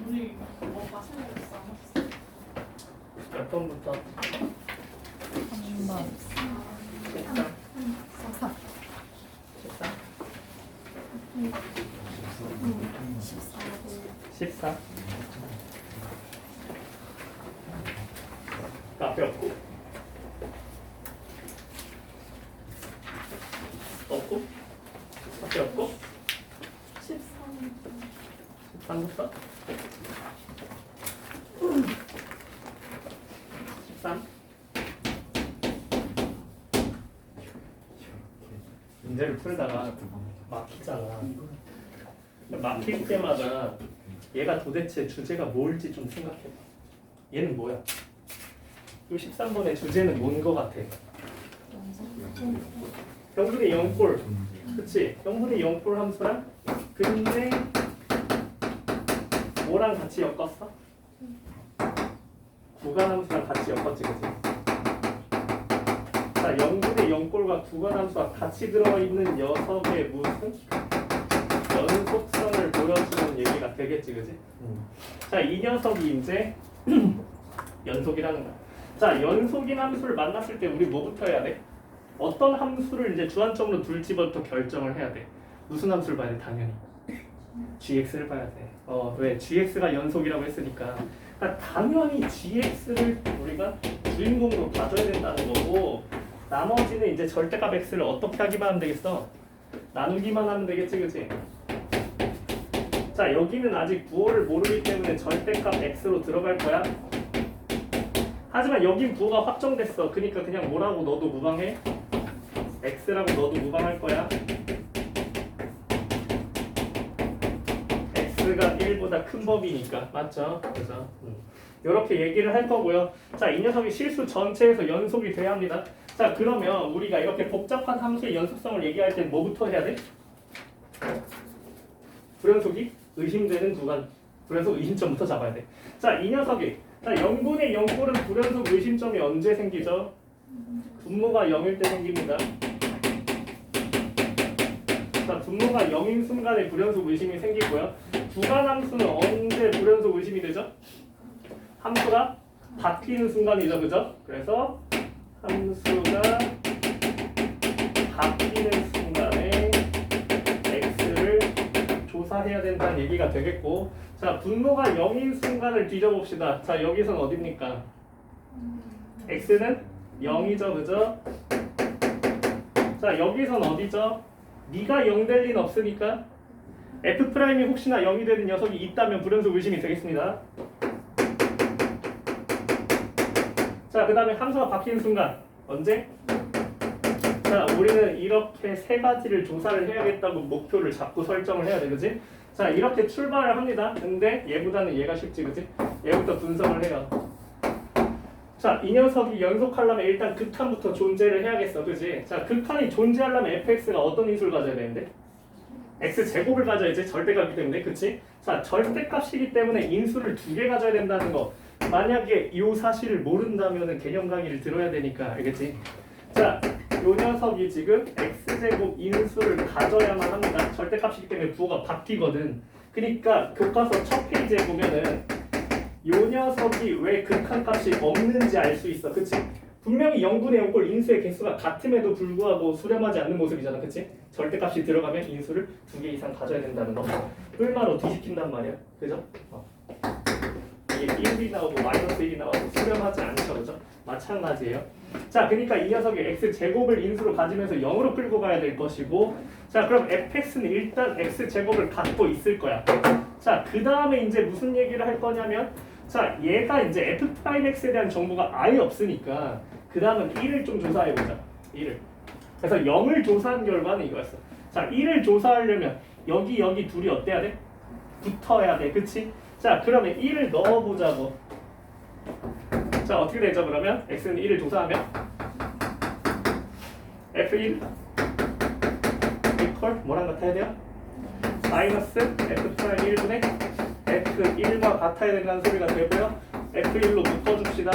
우리 맛있는 거 있어? 안 맛있어? 몇 번부터? 3번 14. 14. 앞에 없고 없고 앞에 없고 13부터 13. 문제를 풀다가 막히잖아. 막힐 때마다 얘가 도대체 주제가 뭘지 좀 생각해봐. 얘는 뭐야? 이 13번의 주제는 뭔 거 같아? 0분의 0꼴. 그치? 0분의 0꼴 함수랑 근데 뭐랑 같이 엮었어? 구간 함수랑 같이 엮었지, 그치? 자, 0분의 0꼴과 구간 함수가 같이 들어있는 녀석의 무슨 연속성을 보여주는 얘기가 되겠지, 그치? 자, 이 녀석이 이제 연속이라는 거야. 자, 연속인 함수를 만났을 때 우리 뭐부터 해야 돼? 어떤 함수를 이제 주안점으로 둘지부터 결정을 해야 돼. 무슨 함수를 봐야 돼? 당연히 gx를 봐야 돼. 왜? gx가 연속이라고 했으니까. 그러니까 당연히 gx를 우리가 주인공으로 가져야 된다는 거고, 나머지는 이제 절대값 x를 어떻게 하기만 하면 되겠어? 나누기만 하면 되겠지, 그치? 자, 여기는 아직 부호를 모르기 때문에 절대값 x로 들어갈 거야. 하지만 여긴 부호가 확정됐어. 그러니까 그냥 뭐라고 넣어도 무방해? x라고 넣어도 무방할 거야. x가 1보다 큰 범위니까. 맞죠? 그래서 이렇게 얘기를 할 거고요. 자, 이 녀석이 실수 전체에서 연속이 돼야 합니다. 자, 그러면 우리가 이렇게 복잡한 함수의 연속성을 얘기할 때 뭐부터 해야 돼? 불연속이 의심되는 구간. 불연속 의심점부터 잡아야 돼. 자, 이 녀석이 자, 0분의 0꼴은 불연속 의심점이 언제 생기죠? 분모가 0일 때 생깁니다. 자, 분모가 0인 순간에 불연속 의심이 생기고요. 구간 함수는 언제 불연속 의심이 되죠? 함수가 바뀌는 순간이죠, 그죠? 그래서 함수가 바뀌는 순간에 x를 조사해야 된다는 얘기가 되겠고, 자, 분모가 0인 순간을 뒤져봅시다. 자, 여기선 어딥니까? x는 0이죠, 그죠? 자, 여기선 어디죠? 네가 0 될 리는 없으니까 f'이 혹시나 0이 되는 녀석이 있다면 불연속 의심이 되겠습니다. 자, 그 다음에 함수가 바뀌는 순간 언제? 자, 우리는 이렇게 세 가지를 조사를 해야겠다고 목표를 잡고 설정을 해야 돼, 그지? 자, 이렇게 출발을 합니다. 근데 얘보다는 얘가 쉽지, 그지? 얘부터 분석을 해요. 자, 이 녀석이 연속하려면 일단 극한부터 존재를 해야겠어, 그지? 자, 극한이 존재하려면 fx가 어떤 인수를 가져야 되는데? x제곱을 가져야지, 절대값이기 때문에, 그치? 자, 절대값이기 때문에 인수를 2개 가져야 된다는 거. 만약에 이 사실을 모른다면 개념 강의를 들어야 되니까, 알겠지? 자, 요 녀석이 지금 x제곱 인수를 가져야만 합니다. 절대값이기 때문에 부호가 바뀌거든. 그러니까 교과서 첫 페이지에 보면은 요 녀석이 왜 극한값이 없는지 알 수 있어. 그치? 분명히 0분의 0꼴 인수의 개수가 같음에도 불구하고 수렴하지 않는 모습이잖아. 그치? 절대값이 들어가면 인수를 2개 이상 가져야 된다는 거. 뿔마로 뒤집힌단 말이야. 그죠? 이게 1이 나오고 마이너스 1이 나오고 수렴하지 않죠. 그죠? 마찬가지예요. 자, 그러니까 이 녀석이 x제곱을 인수로 가지면서 0으로 끌고 가야 될 것이고, 자, 그럼 fx는 일단 x제곱을 갖고 있을 거야. 자, 그 다음에 이제 무슨 얘기를 할 거냐면, 자, 얘가 이제 f'x에 대한 정보가 아예 없으니까 그 다음은 1을 좀 조사해보자. 1을. 그래서 0을 조사한 결과는 이거였어. 자, 1을 조사하려면 여기 둘이 어때야 돼? 붙어야 돼. 그치? 자, 그러면 1을 넣어보자고. 자, 어떻게 되죠? 그러면 x는 1을 조사하면 f1 equal 뭐랑 같아야 돼요? 마이너스 f'1분의 f1과 같아야 된다는 소리가 되고요. f1로 묶어줍시다.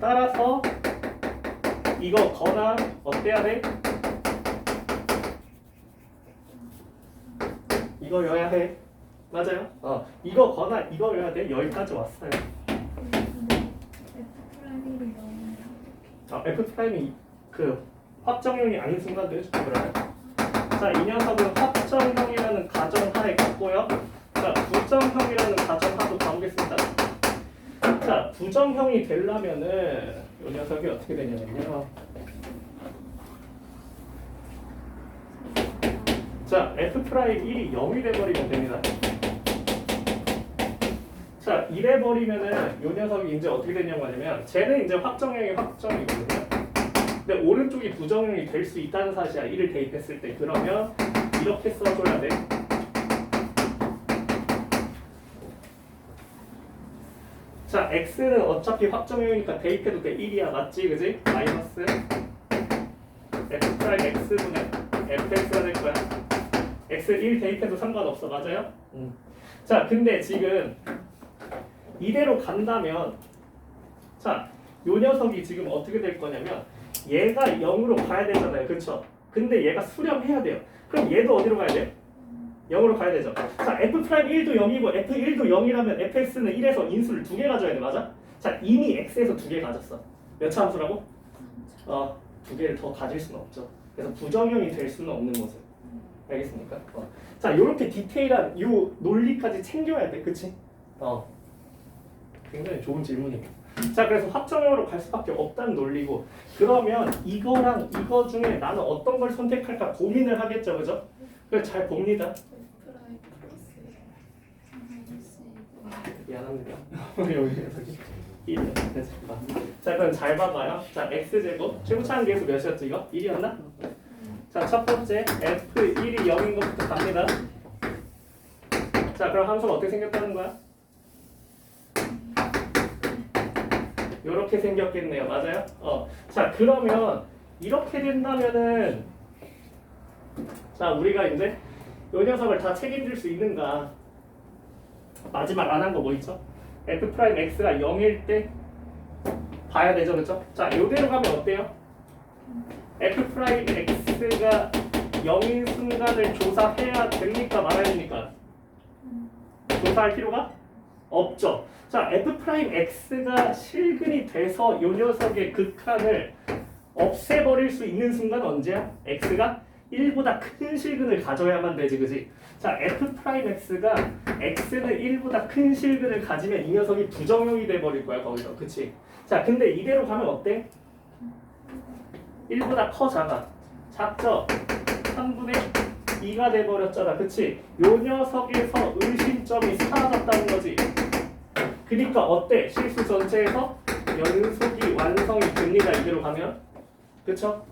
따라서 이거 거나 어때야 돼? 이거여야 해. 맞아요? 이거거나 이거여야 돼. 여기까지 왔어요. F 프라임이 그 확정형이 아닌 순간도 해줄게 그러면. 자, 이 녀석은 확정형이라는 가정하에 갖고요. 자, 부정형이라는 가정하도 가보겠습니다. 자, 부정형이 되려면은 이 녀석이 어떻게 되냐면요. 자, F 프라임 1이 0이 돼버리면 됩니다. 자, 이래 버리면은 이 녀석이 이제 어떻게 되냐고 하냐면 쟤는 이제 확정형이 확정이거든요. 근데 오른쪽이 부정형이 될 수 있다는 사실이야. 1을 대입했을 때. 그러면 이렇게 써줘야 돼. 자, x는 어차피 확정형이니까 대입해도 돼. 1이야. 맞지? 그지? 마이너스 f 프라임 x분의 fx가 될 거야. x 1 대입해도 상관없어. 맞아요? 자, 근데 지금 이대로 간다면 자, 요 녀석이 지금 어떻게 될 거냐면 얘가 0으로 가야 되잖아요. 그렇죠? 근데 얘가 수렴해야 돼요. 그럼 얘도 어디로 가야 돼? 0으로 가야 되죠. 자, f'1도 0이고 f1도 0이라면 fx는 1에서 인수를 2개 가져야 돼. 맞아? 자, 이미 x에서 2개 가졌어. 몇 차 함수라고? 2개를 더 가질 수는 없죠. 그래서 부정형이 될 수는 없는 모습. 알겠습니까? 자, 요렇게 디테일한 요 논리까지 챙겨야 돼. 그치? 굉장히 좋은 질문입니다. 자, 그래서 확정형으로 갈 수밖에 없다는 논리고, 그러면 이거랑 이거 중에 나는 어떤 걸 선택할까 고민을 하겠죠, 그죠? 그래서 잘 봅니다. 미안합니다. 여기 녀석이 1이야. 됐습니다. 자, 그럼 잘 봐봐요. 자, x제곱 최고차항 계수 몇이었죠 이거? 1이었나? 자, 첫 번째 f1이 0인 것부터 갑니다. 자, 그럼 함수가 어떻게 생겼다는 거야? 요렇게 생겼겠네요. 맞아요? 자, 그러면 이렇게 된다면은 자, 우리가 이제 요 녀석을 다 책임질 수 있는가? 마지막 안 한 거 뭐 있죠? f 프라임 x가 0일 때 봐야 되죠, 그렇죠? 자, 요대로 가면 어때요? f 프라임 x가 0인 순간을 조사해야 됩니까? 말아야 됩니까? 조사할 필요가 없죠. 자, f 프라임 x가 실근이 돼서 요 녀석의 극한을 없애버릴 수 있는 순간 언제야? x가 1보다 큰 실근을 가져야만 되지, 그지? 자, f 프라임 x가 x는 1보다 큰 실근을 가지면 이 녀석이 부정형이 돼버릴 거야, 거기서. 그치? 자, 근데 이대로 가면 어때? 1보다 커, 작아? 작죠? 3분의 2가 돼버렸잖아, 그치? 요 녀석에서 의심점이 사라졌다는 거지. 그니까 어때? 실수 전체에서 연속이 완성이 됩니다, 이대로 가면. 그쵸?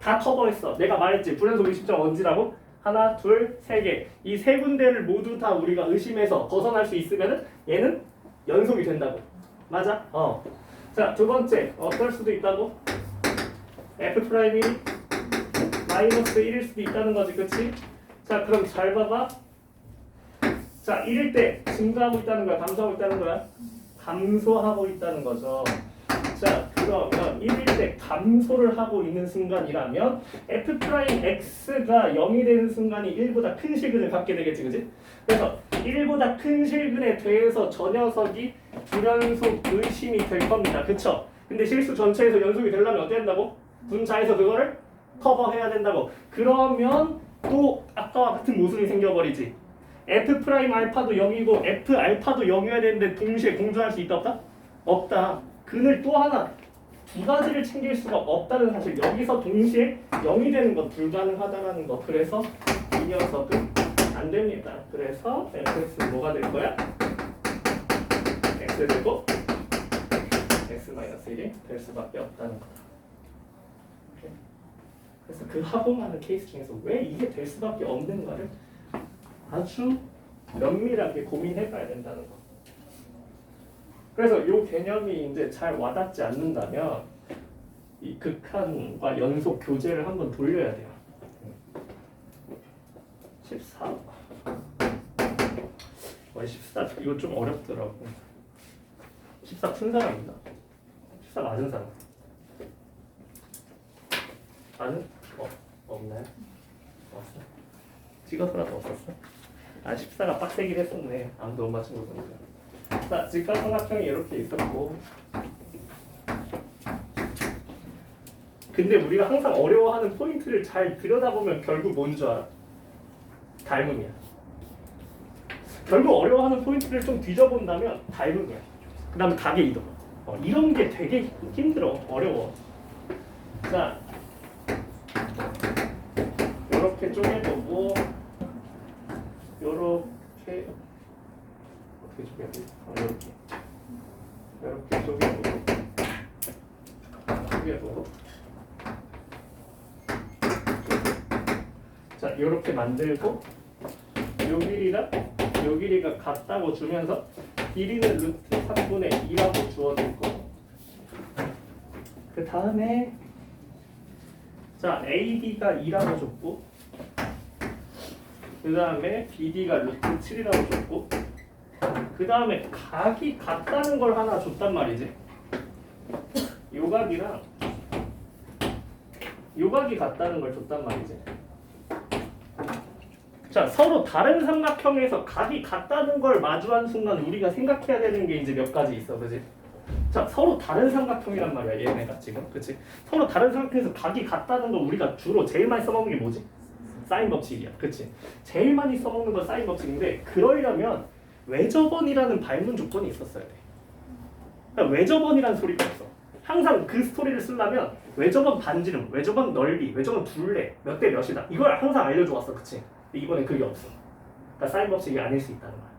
다 커버했어. 내가 말했지. 불연속 의심점 언제라고? 하나, 둘, 세 개. 이 세 군데를 모두 다 우리가 의심해서 벗어날 수 있으면은 얘는 연속이 된다고. 맞아? 자, 두 번째. 어떨 수도 있다고? f 프라임이 마이너스 1일 수도 있다는 거지. 그치? 자, 그럼 잘 봐봐. 자, 1일 때 증가하고 있다는 거야? 감소하고 있다는 거야? 감소하고 있다는 거죠. 자, 그러면 1일 때 감소를 하고 있는 순간이라면 f 프라임 x가 0이 되는 순간이 1보다 큰 실근을 갖게 되겠지, 그지? 그래서 1보다 큰 실근에 대해서 저 녀석이 불연속 의심이 될 겁니다. 그쵸? 근데 실수 전체에서 연속이 되려면 어떻게 된다고? 분자에서 그거를 커버해야 된다고. 그러면 또 아까와 같은 모순이 생겨버리지. f 프라임 알파도 0이고 f 알파도 0이어야 되는데 동시에 공존할 수 있다 없다? 없다. 근을 또 하나 두 가지를 챙길 수가 없다는 사실. 여기서 동시에 0이 되는 건 불가능하다는 거. 그래서 이 녀석은 안 됩니다. 그래서 fx는 뭐가 될 거야? x 되고 x-1이 될 수밖에 없다는 거다. 오케이? 그래서 그 하고하는 케이스 중에서 왜 이게 될 수밖에 없는가를 아주 면밀하게 고민해봐야 된다는 거. 그래서 이 개념이 이제 잘 와닿지 않는다면 이 극한과 연속 교재를 한번 돌려야 돼요. 14. 14 이거 좀 어렵더라고. 14 푼 사람이다. 14 맞은 사람. 나는 없나요? 없어. 찍어서라도 없었어. 아 14가 빡세긴 했었네. 아무도 못 맞춘 거 보니까. 자, 직각삼각형이 이렇게 있었고, 근데 우리가 항상 어려워하는 포인트를 잘 들여다보면 결국 뭔 줄 알아? 닮음이야. 결국 어려워하는 포인트를 좀 뒤져본다면 닮음이야. 그 다음에 각의 이동. 이런 게 되게 힘들어. 어려워. 자, 요렇게 쪼개보고, 요렇게 어떻게 쪼개야 돼? 요렇게 쪼개보고 자, 요렇게 만들고 요 길이가 같다고 주면서 길이는 루트 3분의 2라고 주어질 거고, 그 다음에 자, AD가 2라고 줬고, 그 다음에 BD가 루트 7이라고 줬고, 그 다음에 각이 같다는 걸 하나 줬단 말이지. 요각이랑 요각이 같다는 걸 줬단 말이지. 자, 서로 다른 삼각형에서 각이 같다는 걸 마주한 순간 우리가 생각해야 되는 게 이제 몇 가지 있어, 그지? 자, 서로 다른 삼각형이란 말이야, 얘네가 지금, 그치? 서로 다른 삼각형에서 각이 같다는 걸 우리가 주로 제일 많이 써먹는 게 뭐지? 사인 법칙이야, 그치? 제일 많이 써먹는 건 사인 법칙인데, 그러려면 외접원이라는 발문 조건이 있었어야 돼. 그러니까 외접원이라는 소리가 없어. 항상 그 스토리를 쓰려면 외접원 반지름, 외접원 넓이, 외접원 둘레, 몇 대 몇이다. 이걸 항상 알려줘왔어, 그치? 근데 이번에 그게 없어. 그러니까 사인 법칙이 아닐 수 있다는 거야.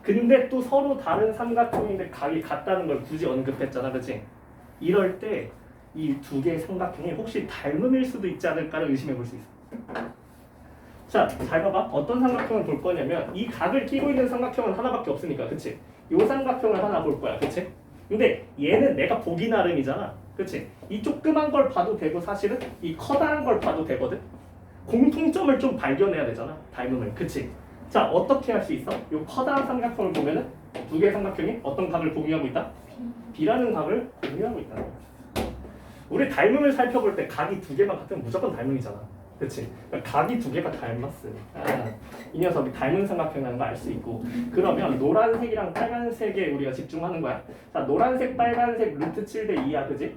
근데 또 서로 다른 삼각형인데 각이 같다는 걸 굳이 언급했잖아, 그치? 이럴 때 이 두 개의 삼각형이 혹시 닮음일 수도 있지 않을까를 의심해 볼 수 있어. 자, 잘 봐봐. 어떤 삼각형을 볼 거냐면 이 각을 끼고 있는 삼각형은 하나밖에 없으니까, 그치? 이 삼각형을 하나 볼 거야, 그치? 근데 얘는 내가 보기 나름이잖아, 그치? 이 조그만 걸 봐도 되고 사실은 이 커다란 걸 봐도 되거든? 공통점을 좀 발견해야 되잖아, 닮음을, 그치? 자, 어떻게 할 수 있어? 이 커다란 삼각형을 보면은 두 개의 삼각형이 어떤 각을 공유하고 있다? B라는 각을 공유하고 있다는 거야. 우리 닮음을 살펴볼 때 각이 두 개만 같으면 무조건 닮음이잖아, 그치? 그러니까 각이 두 개가 닮았으니까 이 녀석이 닮은 삼각형이라는 걸 알 수 있고, 그러면 노란색이랑 빨간색에 우리가 집중하는 거야. 자, 노란색, 빨간색 루트 7대 2야, 그지?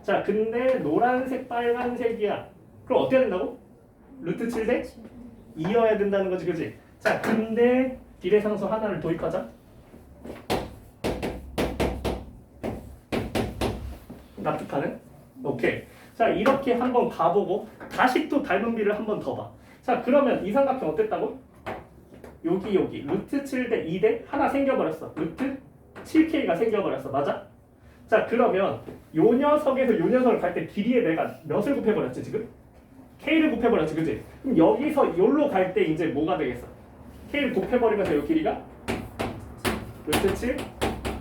자, 근데 노란색, 빨간색이야. 그럼 어떻게 된다고? 루트 7대 2여야 된다는 거지, 그지? 자, 근데 비례상수 하나를 도입하자. 납득하는? 오케이. 자, 이렇게 한번 가보고 다시 또 닮은 비를 한번 더 봐. 자, 그러면 이 삼각형 어땠다고? 여기 루트 7대 2대 하나 생겨버렸어. 루트 7K가 생겨버렸어. 맞아? 자, 그러면 요 녀석에서 요 녀석을 갈 때 길이에 내가 몇을 곱해버렸지 지금? K를 곱해버렸지, 그지? 그럼 여기서 여기로 갈 때 이제 뭐가 되겠어? K를 곱해버리면서 요 길이가 루트 7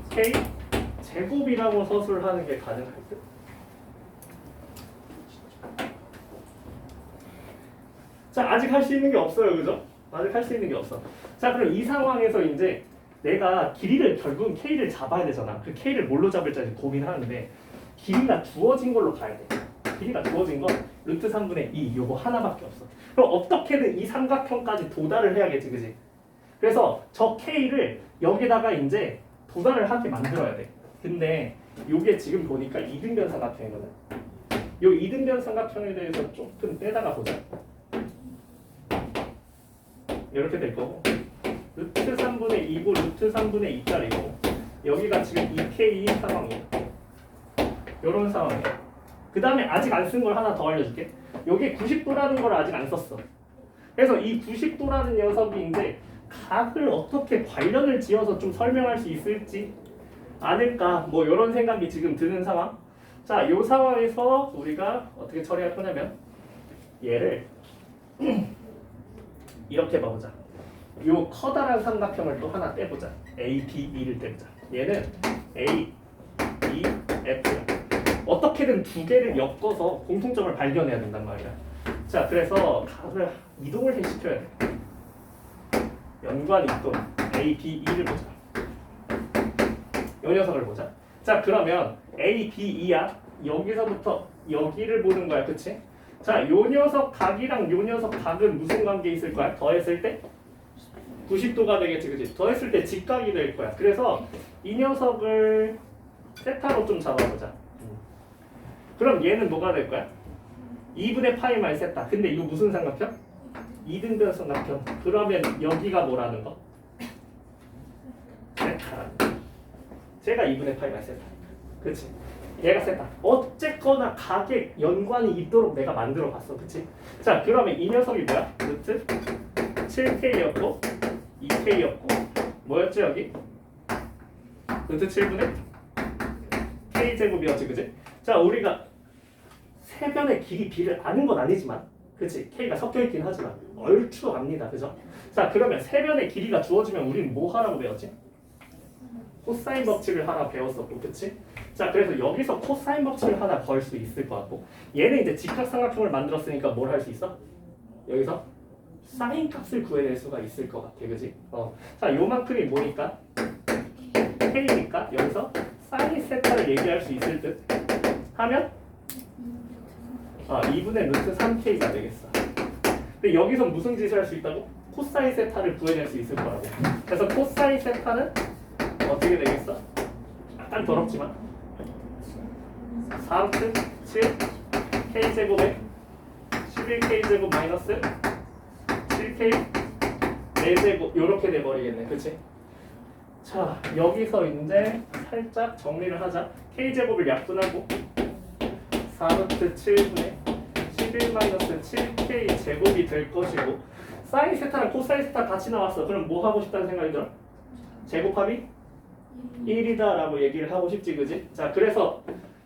K 제곱이라고 서술하는 게 가능할 듯? 자, 아직 할 수 있는 게 없어요, 그죠? 아직 할 수 있는 게 없어. 자, 그럼 이 상황에서 이제 내가 길이를 결국은 K를 잡아야 되잖아. 그 K를 뭘로 잡을지 아직 고민하는데, 길이가 주어진 걸로 가야 돼. 길이가 주어진 건 루트 3분의 2 요거 하나밖에 없어. 그럼 어떻게든 이 삼각형까지 도달을 해야겠지, 그지? 그래서 저 K를 여기다가 이제 도달을 하게 만들어야 돼. 근데 요게 지금 보니까 이등변 삼각형이거든. 요 이등변 삼각형에 대해서 조금 떼다가 보자. 이렇게 될 거고, 루트 3분의 2고 루트 3분의 2짜리고, 여기가 지금 2K인 상황이야. 요런 상황이야. 그 다음에 아직 안 쓴 걸 하나 더 알려줄게. 여기 90도라는 걸 아직 안 썼어. 그래서 이 90도라는 녀석이 이제 각을 어떻게 관련을 지어서 좀 설명할 수 있을지 않을까, 뭐 이런 생각이 지금 드는 상황. 자, 이 상황에서 우리가 어떻게 처리할 거냐면 얘를 이렇게 봐보자. 이 커다란 삼각형을 또 하나 떼보자. A, B, E를 떼보자. 얘는 A, B, F야. 어떻게든 두 개를 엮어서 공통점을 발견해야 된단 말이야. 자, 그래서 각을 이동을 시켜야 돼. 연관 이동 A, B, E를 보자. 이 녀석을 보자. 자, 그러면 A, B, E야. 여기서부터 여기를 보는 거야, 그치? 자, 요 녀석 각이랑 요 녀석 각은 무슨 관계 있을 거야? 더했을 때 90도가 되겠지, 그치? 더했을 때 직각이 될 거야. 그래서 이 녀석을 세타로 좀 잡아보자. 그럼 얘는 뭐가 될 거야? 2분의 파이 말 세타. 근데 이거 무슨 삼각형? 이등변 삼각형. 그러면 여기가 뭐라는 거? 세타라는 거. 제가 2분의 파이 말 세타. 그치? 얘가 세타. 어쨌거나 각에 연관이 있도록 내가 만들어 봤어. 그치? 자, 그러면 이 녀석이 뭐야? 루트 7K였고 2K였고 뭐였지 여기? 루트 7분의 K제곱이었지, 그치? 자, 우리가 세변의 길이 B를 아는 건 아니지만 그치? K가 섞여있긴 하지만 얼추 압니다, 그죠? 자, 그러면 세변의 길이가 주어지면 우리는 뭐 하라고 배웠지? 코사인 법칙을 하나 배웠었고, 그치? 자, 그래서 여기서 코사인 법칙을 하나 걸 수 있을 것 같고, 얘는 이제 직각삼각형을 만들었으니까 뭘 할 수 있어? 여기서 사인 값을 구해낼 수가 있을 것 같아, 그지? 자, 요만큼이 뭐니까? K니까 여기서 사인 세타를 얘기할 수 있을 듯 하면 2분의 루트 3K가 되겠어. 근데 여기서 무슨 짓을 할 수 있다고? 코사인 세타를 구해낼 수 있을 거라고. 그래서 코사인 세타는 어떻게 되겠어? 약간 더럽지만 4루트 7 K제곱에 11K제곱 마이너스 7K 4제곱 요렇게 돼버리겠네, 그치? 자, 여기서 이제 살짝 정리를 하자. K제곱을 약분하고 4루트 7분의 11 마이너스 7K 제곱이 될 것이고, 사인 세타랑 코사인 세타 같이 나왔어. 그럼 뭐 하고 싶다는 생각이 들어? 제곱합이 1이다 라고 얘기를 하고 싶지, 그지? 자, 그래서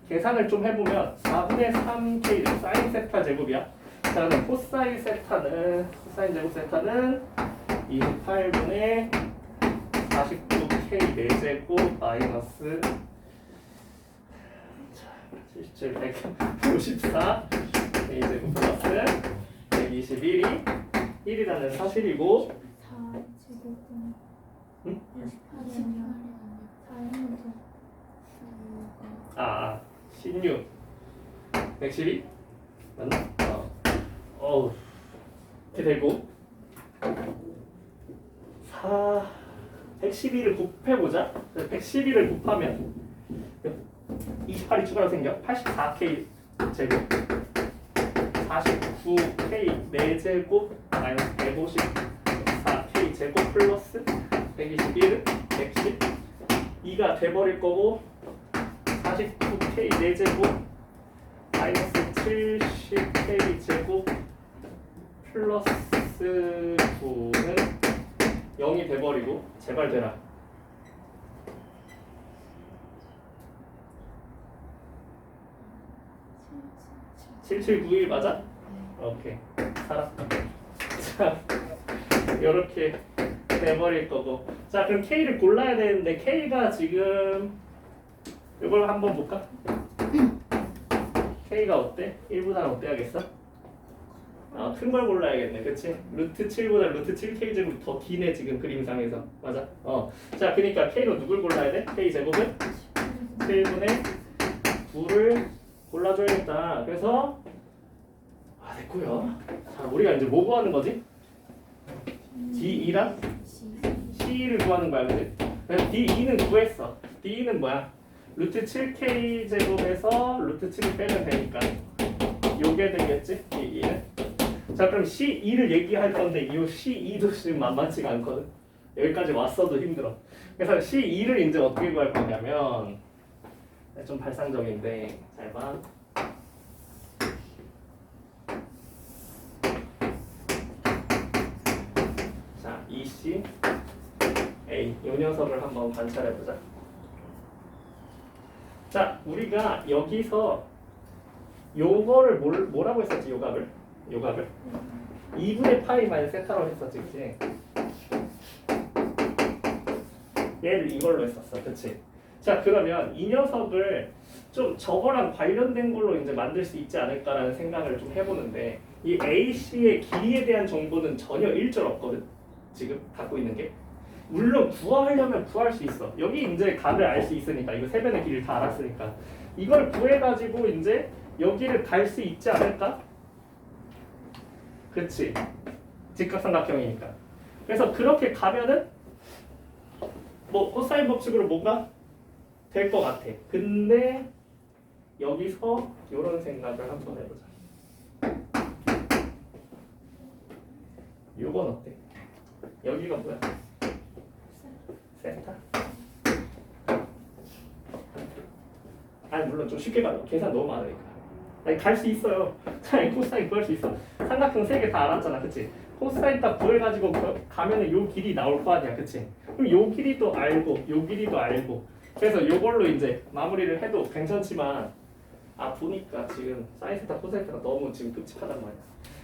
계산을 좀 해보면 4분의 3K 사인 세타 제곱이야. 자, 그럼 코사인 세타는, 코사인 제곱 세타는 28분의 49K 4제곱 마이너스 77, 154 K제곱 플러스 121이 1이라는 사실이고, 4제곱은 응? 4 16 112 맞나? 이렇게 되고 112를 곱해보자. 112를 곱하면 28이 추가로 생겨. 84K 제곱 49K 4제곱 마이너스 154K 제곱 플러스 121은 110 2가 돼버릴 거고, 49K 4제곱 마이너스 70K 제곱 플러스 9는 0이 돼버리고, 제발 되라. 7791 맞아? 오케이, 살았다. 자, 이렇게 돼버릴 거고. 자, 그럼 K를 골라야 되는데 K가 지금 이걸 한번 볼까? K가 어때? 1보다는 어때야겠어? 큰 걸 골라야겠네, 그치? 루트 7보다 루트 7K 제곱이 더 기네, 지금 그림상에서. 맞아? 자, 그러니까 K로 누굴 골라야 돼? K 제곱은 7분의 9를 골라줘야겠다. 그래서 됐고요. 자, 우리가 이제 뭐 구하는 거지? D2랑 C를 구하는 거야, 그치? 그래서 D2는 구했어. D2는 뭐야? 루트 7K 제곱에서 루트 7을 빼면 되니까 요게 되겠지? D2는. 자, 그럼 C2를 얘기할 건데 이 C2도 지금 만만치가 않거든. 여기까지 왔어도 힘들어. 그래서 C2를 이제 어떻게 구할 거냐면, 좀 발상적인데 잘 봐. 자, EC A 이 녀석을 한번 관찰해 보자. 자, 우리가 여기서 요거를 뭐라고 했었지? 요각을 2분의 파이 마이너스 세타로 했었지, 그치? 얘를 이걸로 했었어, 그치? 자, 그러면 이 녀석을 좀 저거랑 관련된 걸로 이제 만들 수 있지 않을까라는 생각을 좀 해보는데, 이 AC의 길이에 대한 정보는 전혀 일절 없거든, 지금 갖고 있는 게. 물론 구하려면 구할 수 있어. 여기 이제 각을 알 수 있으니까, 이거 세변의 길이를 다 알았으니까 이걸 구해가지고 이제 여기를 갈 수 있지 않을까? 그치? 직각삼각형이니까. 그래서 그렇게 가면은 뭐 코사인 법칙으로 뭔가 될 것 같아. 근데 여기서 이런 생각을 한번 해보자. 요건 어때? 여기가 뭐야? 세타? 아니 물론 좀 쉽게 가요. 계산 너무 많으니까. 아니 갈 수 있어요. 차라리 코사인 구할 수 있어. 삼각형 3개 다 알았잖아, 그치? 코사인 딱 구해가지고 가면은 요 길이 나올 거 아니야, 그치? 그럼 요 길이도 알고, 요 길이도 알고. 그래서 요걸로 이제 마무리를 해도 괜찮지만 보니까 지금 사인 세타, 코사인 세타가 너무 지금 끔찍하단 말이야.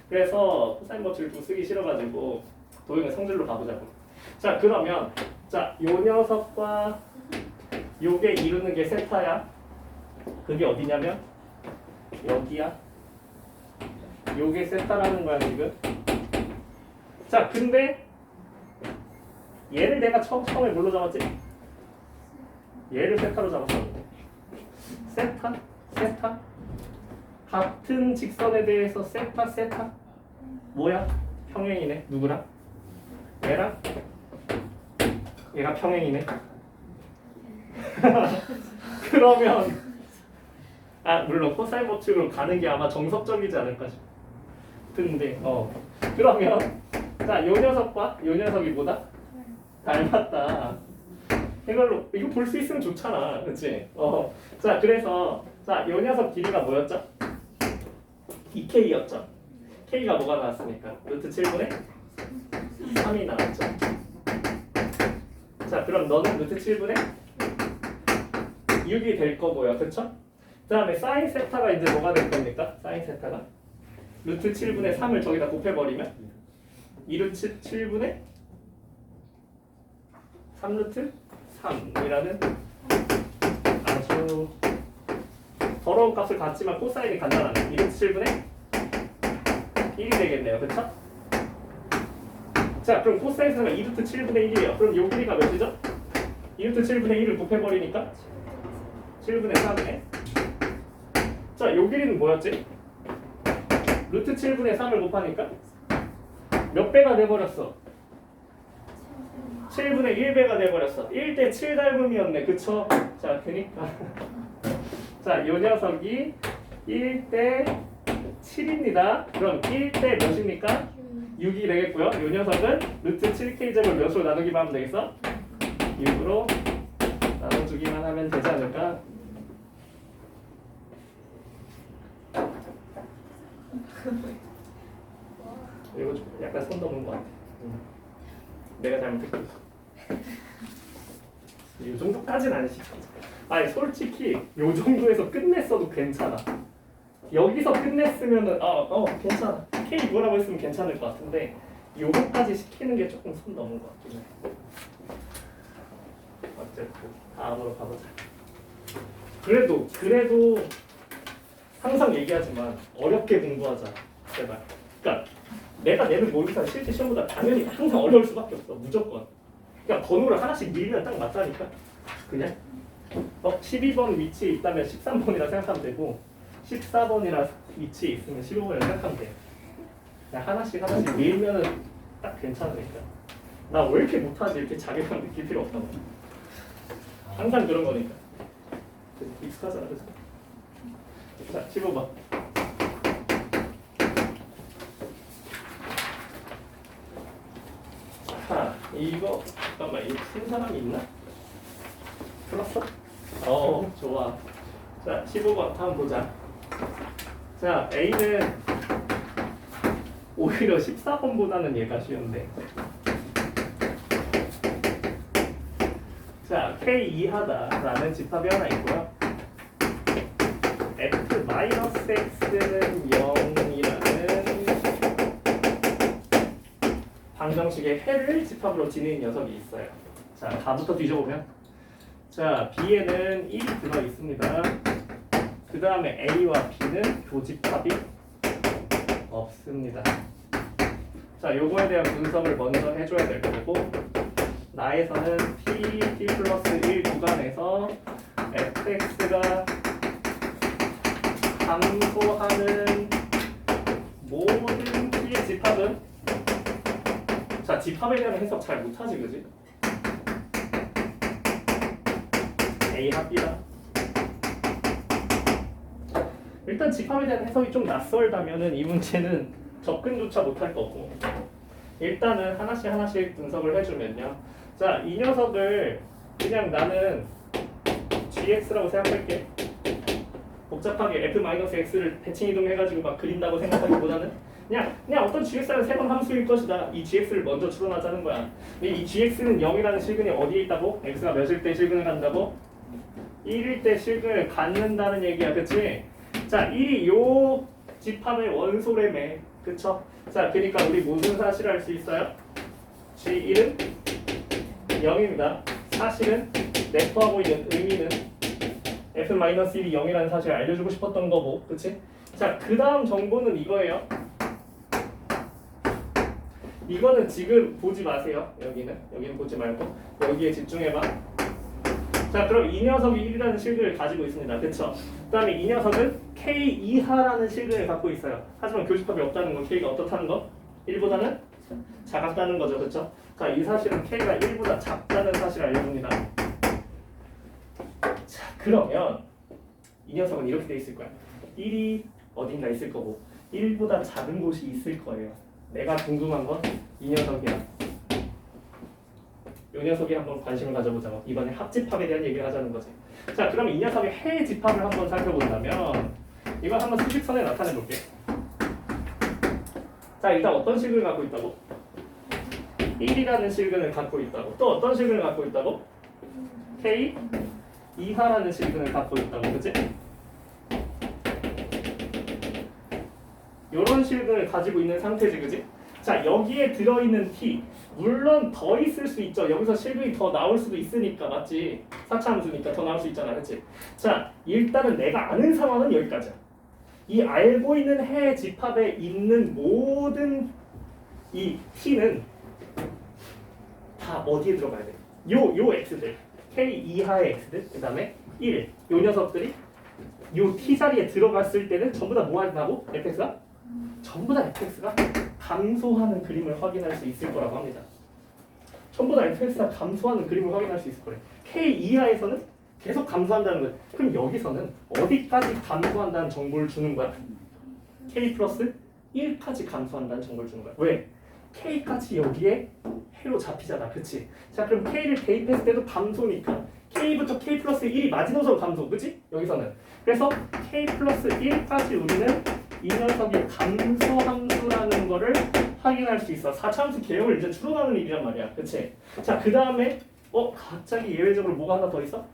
그래서 코사인 법칙을 좀 쓰기 싫어가지고 도형의 성질로 가보자고. 자 그러면 요 녀석과 요게 이루는 게 세타야. 그게 어디냐면 여기야. 요게 세타라는 거야 지금. 자 근데 얘를 내가 처음에 뭘로 잡았지? 얘를 세타로 잡았어. 세타 같은 직선에 대해서 세타 뭐야? 평행이네. 누구랑? 얘가 평행이네. 그러면 물론 코사인 법칙으로 가는 게 아마 정석적이지 않을까 싶어. 근데 그러면 요 녀석과 요 녀석이 뭐다? 닮았다. 이거 볼 수 있으면 좋잖아, 그렇지? 자 그래서 요 녀석 길이가 뭐였죠? 2k였죠. k가 뭐가 나왔습니까? 루트 7분의 3이 나왔죠. 자 그럼 너는 루트 7분의 6이 될 거고요, 그렇죠? 그 다음에 사인 세타가 이제 뭐가 될 겁니까? 사인 세타가 루트 7분의 3을 저기다 곱해버리면 2루트 7분의 3루트 3이라는 아주 더러운 값을 갖지만 코사인이 간단하네. 2루트 7분의 1이 되겠네요, 그렇죠? 자 그럼 코사인 세타가 2루트 7분의 1이에요. 그럼 요 길이가 몇이죠? 2루트 7분의 1을 곱해버리니까 7분의 3이네. 자, 요 길이는 뭐였지? 루트 7분의 3을 곱하니까 몇 배가 돼버렸어? 7분의 1배가 돼버렸어. 1대 7 닮음이었네, 그쵸? 자, 그니까 자, 요 녀석이 1대 7입니다. 그럼 1대 몇입니까? 6이 되겠고요. 요 녀석은 루트 7k제곱 몇으로 나누기만 하면 되겠어? 6으로 나눠주기만 하면 되지 않을까? 이거 좀 약간 손 넘은 것 같아. 내가 잘못했고. 이 정도까지는 안 시켜. 아니 솔직히 요 정도에서 끝냈어도 괜찮아. 여기서 끝냈으면은 괜찮아. K 이거라고 했으면 괜찮을 것 같은데 요거까지 시키는 게 조금 손 넘은 것 같긴 해. 어쨌든 다음으로 가보자. 그래도 항상 얘기하지만 어렵게 공부하자, 제발. 그러니까 내가 내는 모의고사 실제 시험보다 당연히 항상 어려울 수밖에 없어, 무조건. 그러니까 번호를 하나씩 밀면 딱 맞다니까. 그냥 12번 위치에 있다면 13번이라 생각하면 되고 14번이라 위치에 있으면 15번이라 생각하면 돼. 그냥 하나씩 밀면은 딱 괜찮으니까. 나 왜 이렇게 못하지? 이렇게 자괴감 느낄 필요 없다고. 항상 그런 거니까. 익숙하잖아, 그래서. 자, 15번. 이거 잠깐만, 이거 푼 사람이 있나? 풀었어? 좋아. 자, 15번 한번 보자. 자, A는 오히려 14번보다는 얘가 쉬운데. 자, K 이하다라는 집합이 하나 있고요. F-X는 0이라는 방정식의 해를 집합으로 지닌 녀석이 있어요. 자, 다부터 뒤져보면 자, B에는 1이 들어있습니다. 그 다음에 A와 B는 교집합이 없습니다. 자, 요거에 대한 분석을 먼저 해줘야 될 거고 나에서는 T 플러스 1 구간에서 fx가 감소하는 모든 T의 집합은 자, 집합에 대한 해석 잘 못하지, 그지? A 합이다. 일단 집합에 대한 해석이 좀 낯설다면은 이 문제는 접근조차 못할 거고, 일단은 하나씩 분석을 해주면요. 자, 이 녀석을 그냥 나는 gx라고 생각할게. 복잡하게 f-x를 대칭 이동해가지고 막 그린다고 생각하기보다는 그냥 어떤 gx라는 새로운 함수일 것이다. 이 gx를 먼저 추론하자는 거야. 근데 이 gx는 0이라는 실근이 어디에 있다고? x가 몇일 때 실근을 간다고? 1일 때 실근을 갖는다는 얘기야, 그치? 자, 1이 요 집합의 원소래매, 그쵸? 자, 그러니까 우리 무슨 사실을 알 수 있어요? G1은 0입니다. 사실은 내포하고 있는 의미는 f-1이 0이라는 사실을 알려주고 싶었던 거고, 그치? 자, 그 다음 정보는 이거예요. 이거는 지금 보지 마세요. 여기는 보지 말고 여기에 집중해봐. 자, 그럼 이 녀석이 1이라는 실근을 가지고 있습니다. 그쵸? 그 다음에 이 녀석은 K 이하라는 실근을 갖고 있어요. 하지만 교집합이 없다는 거, K가 어떻다는 거? 1보다는 작았다는 거죠. 그쵸? 자, 이 사실은 K가 1보다 작다는 사실을 알려줍니다. 자, 그러면 이 녀석은 이렇게 돼 있을 거야. 1이 어딘가 있을 거고 1보다 작은 곳이 있을 거예요. 내가 궁금한 건 이 녀석이야. 이 녀석에 한번 관심을 가져보자고. 이번에 합집합에 대한 얘기를 하자는 거지. 자, 그럼 이 녀석의 해 집합을 한번 살펴본다면 이걸 한번 수직선에 나타내 볼게. 자, 일단 어떤 실근을 갖고 있다고? 1이라는 실근을 갖고 있다고. 또 어떤 실근을 갖고 있다고? K 이하라는 실근을 갖고 있다고. 그치? 요런 실근을 가지고 있는 상태지, 그치? 자, 여기에 들어있는 T 물론 더 있을 수 있죠. 여기서 실근이 더 나올 수도 있으니까, 맞지? 4차 함수니까 더 나올 수 있잖아, 그치? 자, 일단은 내가 아는 상황은 여기까지야. 이 알고 있는 해 집합에 있는 모든 이 T는 다 어디에 들어가야 돼? 요 X들, K 이하의 X들, 그 다음에 1, 요 녀석들이 요 T 자리에 들어갔을 때는 전부 다 뭐 한다고? fx가? 전부 다 fx가 감소하는 그림을 확인할 수 있을 거라고 합니다. 전부 다 fx가 감소하는 그림을 확인할 수 있을 거래. K 이하에서는 계속 감소한다는 거야. 그럼 여기서는 어디까지 감소한다는 정보를 주는 거야? K 플러스 1까지 감소한다는 정보를 주는 거야. 왜? K까지 여기에 해로 잡히잖아. 그치? 자, 그럼 K를 대입했을 때도 감소니까 K부터 K 플러스 1이 마지노선 감소. 그치? 여기서는. 그래서 K 플러스 1까지 우리는 이 녀석의 감소 함수라는 거를 확인할 수 있어. 4차함수 개형을 이제 추론하는 일이란 말이야. 그치? 자, 그 다음에 갑자기 예외적으로 뭐가 하나 더 있어?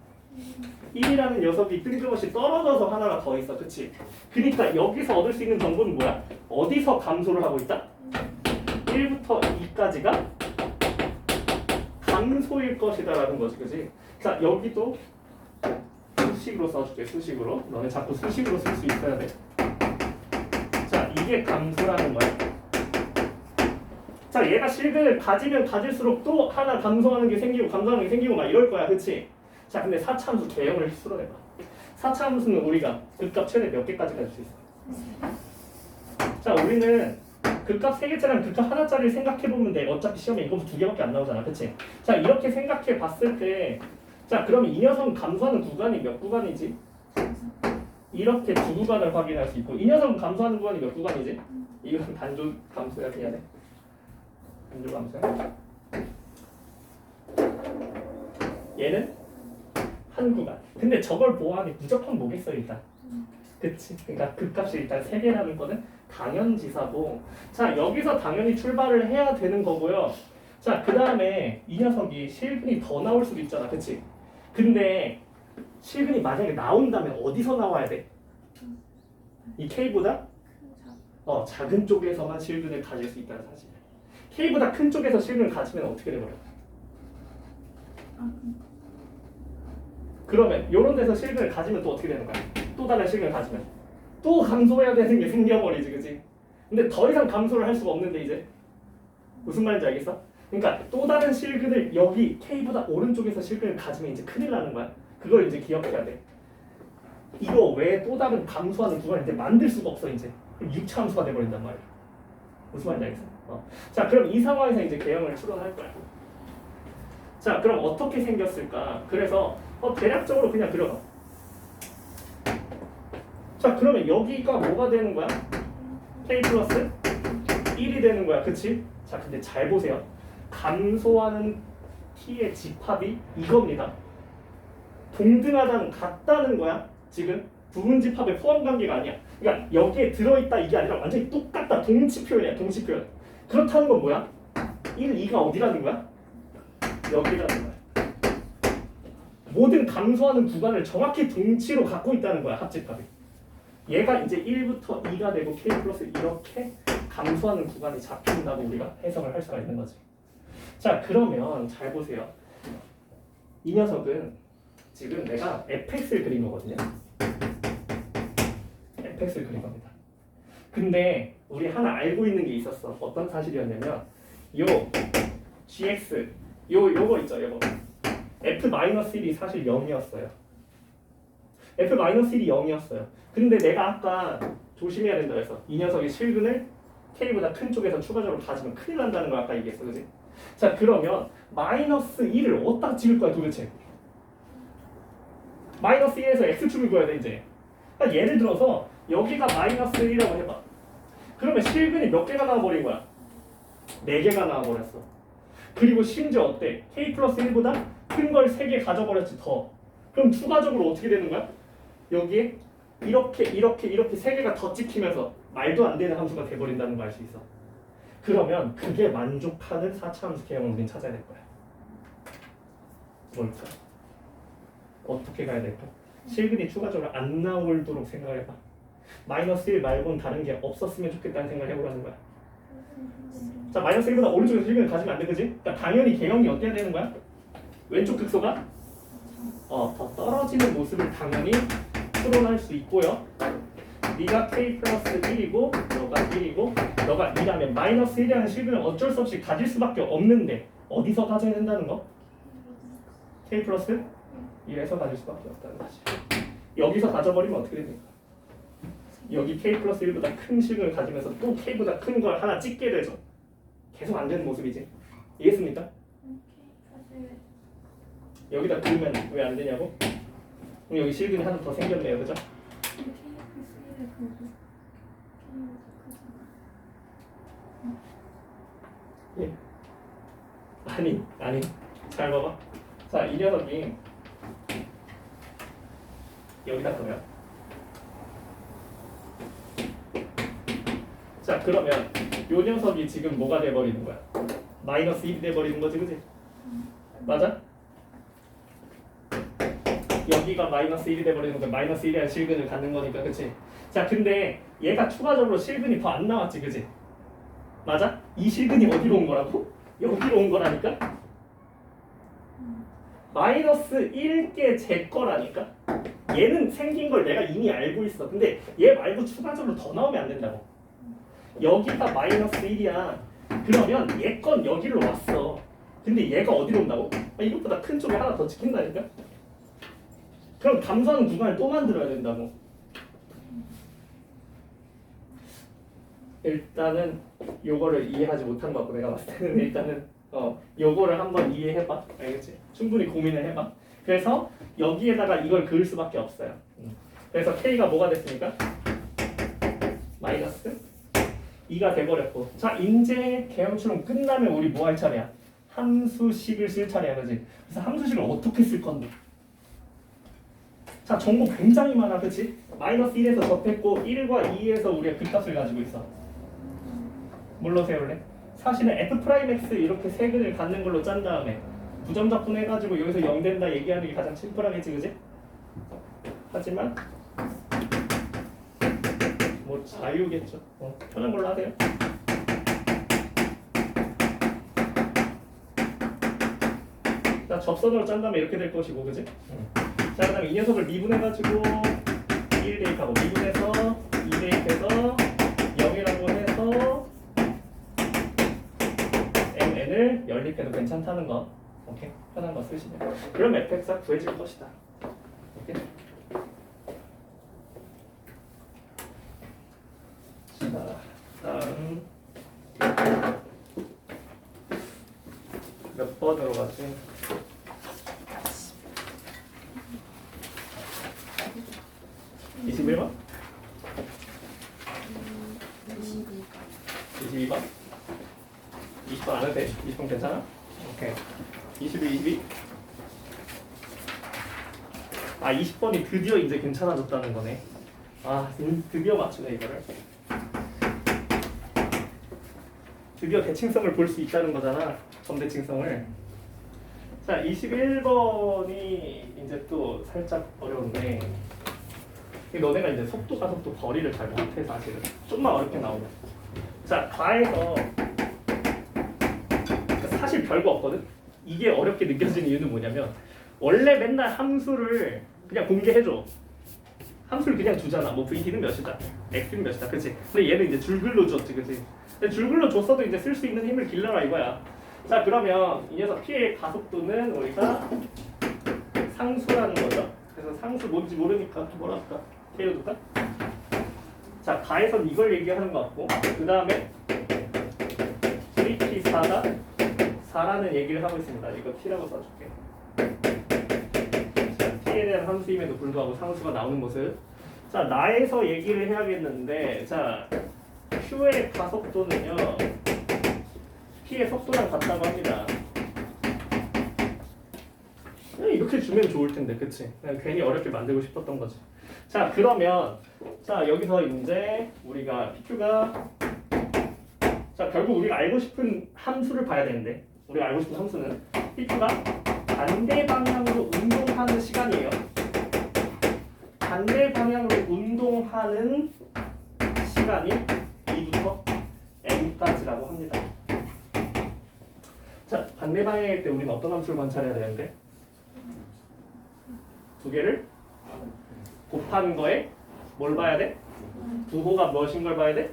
1이라는 녀석이 뜬금없이 떨어져서 하나가 더 있어. 그치? 그러니까 여기서 얻을 수 있는 정보는 뭐야? 어디서 감소를 하고 있다? 1부터 2까지가 감소일 것이다 라는 거지. 그치? 자, 여기도 수식으로 써줄게. 수식으로. 너네 자꾸 수식으로 쓸 수 있어야 돼. 자, 이게 감소라는 거야. 자, 얘가 실근을 가지면 가질수록 또 하나 감소하는 게 생기고 감소하는 게 생기고 막 이럴 거야. 그치? 자, 근데 4차함수 개형을 수론해봐. 4차함수는 우리가 극값 최대 몇 개까지 가질 수 있어? 자, 우리는 극값 3개짜리랑 극값 하나짜리를 생각해보면 돼. 어차피 시험에 이거 2개밖에 안 나오잖아. 그치? 자, 이렇게 생각해 봤을 때 자, 그럼 이 녀석은 감소하는 구간이 몇 구간이지? 이렇게 두 구간을 확인할 수 있고 이 녀석은 감소하는 구간이 몇 구간이지? 이건 단조 감소야. 미안해. 단조 감소야. 얘는 한 구간. 근데 저걸 보아하니 무조건 뭐겠어 일단. 그치? 그러니까 극값이 일단 3개라는 거는 당연지사고. 자, 여기서 당연히 출발을 해야 되는 거고요. 자, 그 다음에 이 녀석이 실근이 더 나올 수도 있잖아. 그치? 근데 실근이 만약에 나온다면 어디서 나와야 돼? 이 K보다 작은 쪽에서만 실근을 가질 수 있다는 사실. K보다 큰 쪽에서 실근을 가지면 어떻게 돼버려? 그러면 이런 데서 실근을 가지면 또 어떻게 되는 거야? 또 다른 실근을 가지면 또 감소해야 되는 게 생겨버리지. 그치? 근데 더 이상 감소를 할 수가 없는데 이제 무슨 말인지 알겠어? 그러니까 또 다른 실근을 여기 K보다 오른쪽에서 실근을 가지면 이제 큰일 나는 거야. 그걸 이제 기억해야 돼. 이거 외에 또 다른 감소하는 구간을 이제 만들 수가 없어. 이제 6차 함수가 돼버린단 말이야. 무슨 말인지 알겠어? 자, 그럼 이 상황에서 이제 개형을 추론할 거야. 자, 그럼 어떻게 생겼을까? 그래서 대략적으로 그냥 그려봐. 자, 그러면 여기가 뭐가 되는 거야? k 플러스 1이 되는 거야, 그치? 자, 근데 잘 보세요. 감소하는 t의 집합이 이겁니다. 동등하다는 같다는 거야. 지금 부분 집합의 포함 관계가 아니야. 그러니까 여기에 들어있다 이게 아니라 완전히 똑같다. 동치 표현이야, 동치 표현. 그렇다는 건 뭐야? 1, 2가 어디라는 거야? 여기라는 거야. 모든 감소하는 구간을 정확히 동치로 갖고 있다는 거야, 합집합이. 얘가 이제 1부터 2가 되고 k 플러스 이렇게 감소하는 구간이 잡힌다고 우리가 해석을 할 수가 있는 거지. 자, 그러면 잘 보세요. 이 녀석은 지금 내가 fx를 그린 거거든요. fx를 그린 겁니다. 근데 우리 하나 알고 있는 게 있었어. 어떤 사실이었냐면 요 gx 요거 있죠, 요거 f-1이 사실 0이었어요. f-1이 0이었어요. 근데 내가 아까 조심해야 된다 해서 이 녀석의 실근을 k보다 큰 쪽에서 추가적으로 가지면 큰일 난다는 걸 아까 얘기했어, 그지? 자, 그러면 마이너스 1을 어디다 찍을 거야 도대체? 마이너스 1에서 x축을 그어야 돼 이제. 그러니까 예를 들어서 여기가 마이너스 1이라고 해봐. 그러면 실근이 몇 개가 나와버린 거야? 4개가 나와버렸어. 그리고 심지어 어때? k 플러스 1보다 큰 걸 3개 가져버렸지 더. 그럼 추가적으로 어떻게 되는 거야? 여기에 이렇게 3개가 더 찍히면서 말도 안 되는 함수가 돼버린다는 걸 알 수 있어. 그러면 그게 만족하는 4차함수 개형을 우린 찾아야 될 거야. 뭘까? 어떻게 가야 될까? 실근이 추가적으로 안 나오도록 생각을 해봐. 마이너스 1 말고는 다른 게 없었으면 좋겠다는 생각을 해보라는 거야. 자, 마이너스 1보다 오른쪽에서 실근을 가지면 안 돼, 그지? 그러니까 당연히 개형이 어때야 되는 거야? 왼쪽 극소가 더 떨어지는 모습을 당연히 추론할 수 있고요. 네가 k 플러스 1이고 너가 1이고 너가 2라면 마이너스 1이라는 실근을 어쩔 수 없이 가질 수밖에 없는데 어디서 가져야 된다는 거? k 플러스 1에서 가질 수밖에 없다는 거지. 여기서 가져버리면 어떻게 됩니까? 여기 k 플러스 1보다 큰 실근을 가지면서 또 k보다 큰 걸 하나 찍게 되죠. 계속 안 되는 모습이지. 이해했습니까? 여기다 그리면 왜 안 되냐고? 그럼 여기 실근이 하나 더 생겼네요, 그죠? 예. 아니. 잘 봐봐. 자, 이 녀석이 여기다 끄면. 자, 그러면 요 녀석이 지금 뭐가 돼버리는 거야? 마이너스 1이 돼버리는 거지, 그지? 맞아? 여기가 마이너스 1이 돼버리는 거니까 마이너스 1이라는 실근을 갖는 거니까, 그치? 자, 근데 얘가 추가적으로 실근이 더 안 나왔지, 그치? 맞아? 이 실근이 어디로 온 거라고? 여기로 온 거라니까? 마이너스 1개 제 거라니까? 얘는 생긴 걸 내가 이미 알고 있어. 근데 얘 말고 추가적으로 더 나오면 안 된다고. 여기가 마이너스 1이야. 그러면 얘 건 여기로 왔어. 근데 얘가 어디로 온다고? 이것보다 큰 쪽에 하나 더 찍힌다니까? 그럼 감소하는 구간을 또 만들어야 된다고. 일단은 요거를 이해하지 못한 것 같고 내가 봤을 때는 일단은 요거를 한번 이해해봐. 알겠지? 충분히 고민을 해봐. 그래서 여기에다가 이걸 그을 수밖에 없어요. 그래서 K가 뭐가 됐습니까? 마이너스 2가 돼버렸고. 자, 이제 개형추론 끝나면 우리 뭐 할 차례야? 함수식을 쓸 차례야, 그지? 그래서 함수식을 어떻게 쓸 건데? 자, 정보 굉장히 많아, 그치? 마이너스 1에서 접했고 1과 2에서 우리가 극값을 가지고 있어. 뭘로 세울래? 사실은 F'X 이렇게 세근을 갖는 걸로 짠 다음에 부정적분 해가지고 여기서 0 된다 얘기하는 게 가장 심플하겠지, 그지? 하지만 뭐 자유겠죠. 편한 걸로 하세요. 자, 접선으로 짠 다음에 이렇게 될 것이고, 그지? 자, 그 다음에 이 녀석을 미분해가지고 1 대입하고 미분해서 2 대입해서 0이라고 해서 mn을 연립해도 괜찮다는 거. 오케이? 편한 거 쓰시면. 그럼 fx가 구해질 것이다. 오케이? 자, 다음 몇 번으로 가지? 21번? 22번? 20번 안 해도 돼? 20번 괜찮아? 오케이. 21, 22. 아, 20번이 드디어 이제 괜찮아졌다는 거네. 아, 드디어 맞추네, 이거를. 드디어 대칭성을 볼 수 있다는 거잖아. 점대칭성을. 자, 21번이 이제 또 살짝 어려운데, 너네가 이제 속도가 속도 거리를 잘 못해, 사실은. 좀만 어렵게 나오면. 자, 과에서 사실 별거 없거든? 이게 어렵게 느껴지는 이유는 뭐냐면, 원래 맨날 함수를 그냥 공개해줘. 함수를 그냥 주잖아. 뭐 VT는 몇이다, X는 몇이다, 그치? 근데 얘는 이제 줄글로 줬지, 그치? 근데 줄글로 줬어도 이제 쓸 수 있는 힘을 길러라 이거야. 자, 그러면 이 녀석 P의 가속도는 우리가 상수라는 거죠. 그래서 상수 뭔지 모르니까 뭐라 할까? 태워둘까? 자, 가에선 이걸 얘기하는 것 같고, 그 다음에 VT 4다 4라는 얘기를 하고 있습니다. 이거 T라고 써줄게. 자, T에 대한 함수임에도 불구하고 상수가 나오는 모습. 자, 나에서 얘기를 해야겠는데, 자, Q의 가속도는요, P의 속도랑 같다고 합니다. 이렇게 주면 좋을 텐데, 그치? 그냥 괜히 어렵게 만들고 싶었던 거지. 자, 그러면, 자, 여기서 이제 우리가 PQ가, 자, 결국 우리가 알고 싶은 함수를 봐야 되는데, 우리가 알고 싶은 함수는 PQ가 반대 방향으로 운동하는 시간이에요. 반대 방향으로 운동하는 시간이 2부터 n까지라고 합니다. 자, 반대 방향일 때 우리는 어떤 함수를 관찰해야 되는데? 두 개를 곱하는 거에 뭘 봐야 돼? 부호가 무엇인 걸 봐야 돼?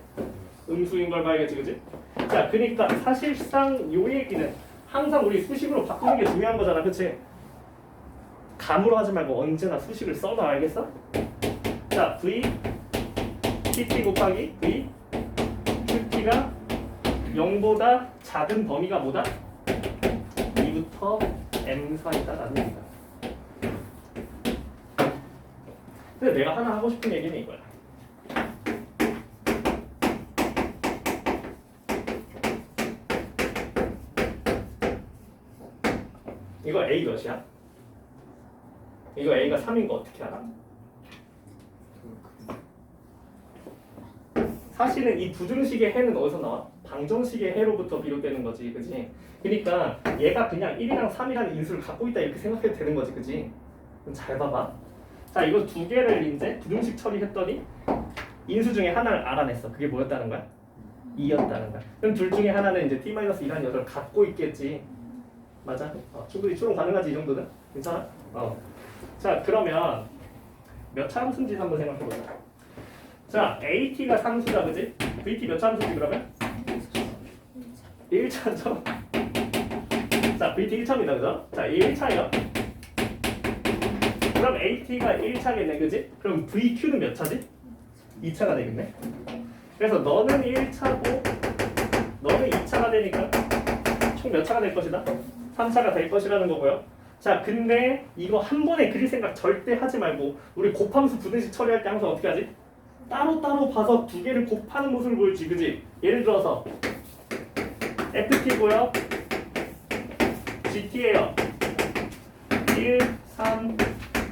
음수인 걸 봐야겠지, 그치? 자, 그러니까 사실상 요 얘기는 항상 우리 수식으로 바꾸는 게 중요한 거잖아, 그치? 감으로 하지 말고 언제나 수식을 써놔, 알겠어? 자, V PT 곱하기 V QT가 0보다 작은 범위가 뭐다? 2부터 M 사이다 라는 얘기다. 근데 내가 하나 하고 싶은 얘기는 이거야. 이거 A 몇이야? 이거 A가 3인 거 어떻게 알아? 사실은 이 부등식의 해는 어디서 나와? 방정식의 해로부터 비롯되는 거지, 그지? 그러니까 얘가 그냥 1이랑 3이라는 인수를 갖고 있다 이렇게 생각해도 되는 거지, 그지? 그럼 잘 봐봐. 자, 이거 두 개를 이제 부등식 처리했더니 인수 중에 하나를 알아냈어. 그게 뭐였다는 거야? 2였다는 거야. 그럼 둘 중에 하나는 이제 t-2라는 녀석을 갖고 있겠지. 맞아? 충분히 추론 가능하지, 이 정도는? 괜찮아? 자, 그러면 몇 차 함수인지 한번 생각해보자. 자, AT가 상수다, 그지? VT 몇 차 함수지 그러면? 1차죠. 자, VT 1차입니다, 그죠? 자, 1차예요. 그럼 AT가 1차겠네, 그지? 그럼 VQ는 몇 차지? 2차가 되겠네. 그래서 너는 1차고 너는 2차가 되니까 총 몇 차가 될 것이다? 3차가 될 것이라는 거고요. 자, 근데 이거 한 번에 그릴 생각 절대 하지 말고 우리 곱함수 부등식 처리할 때 항상 어떻게 하지? 따로따로 봐서 두 개를 곱하는 모습을 보일지, 그지? 예를 들어서 FT고요, GT예요. 1, 3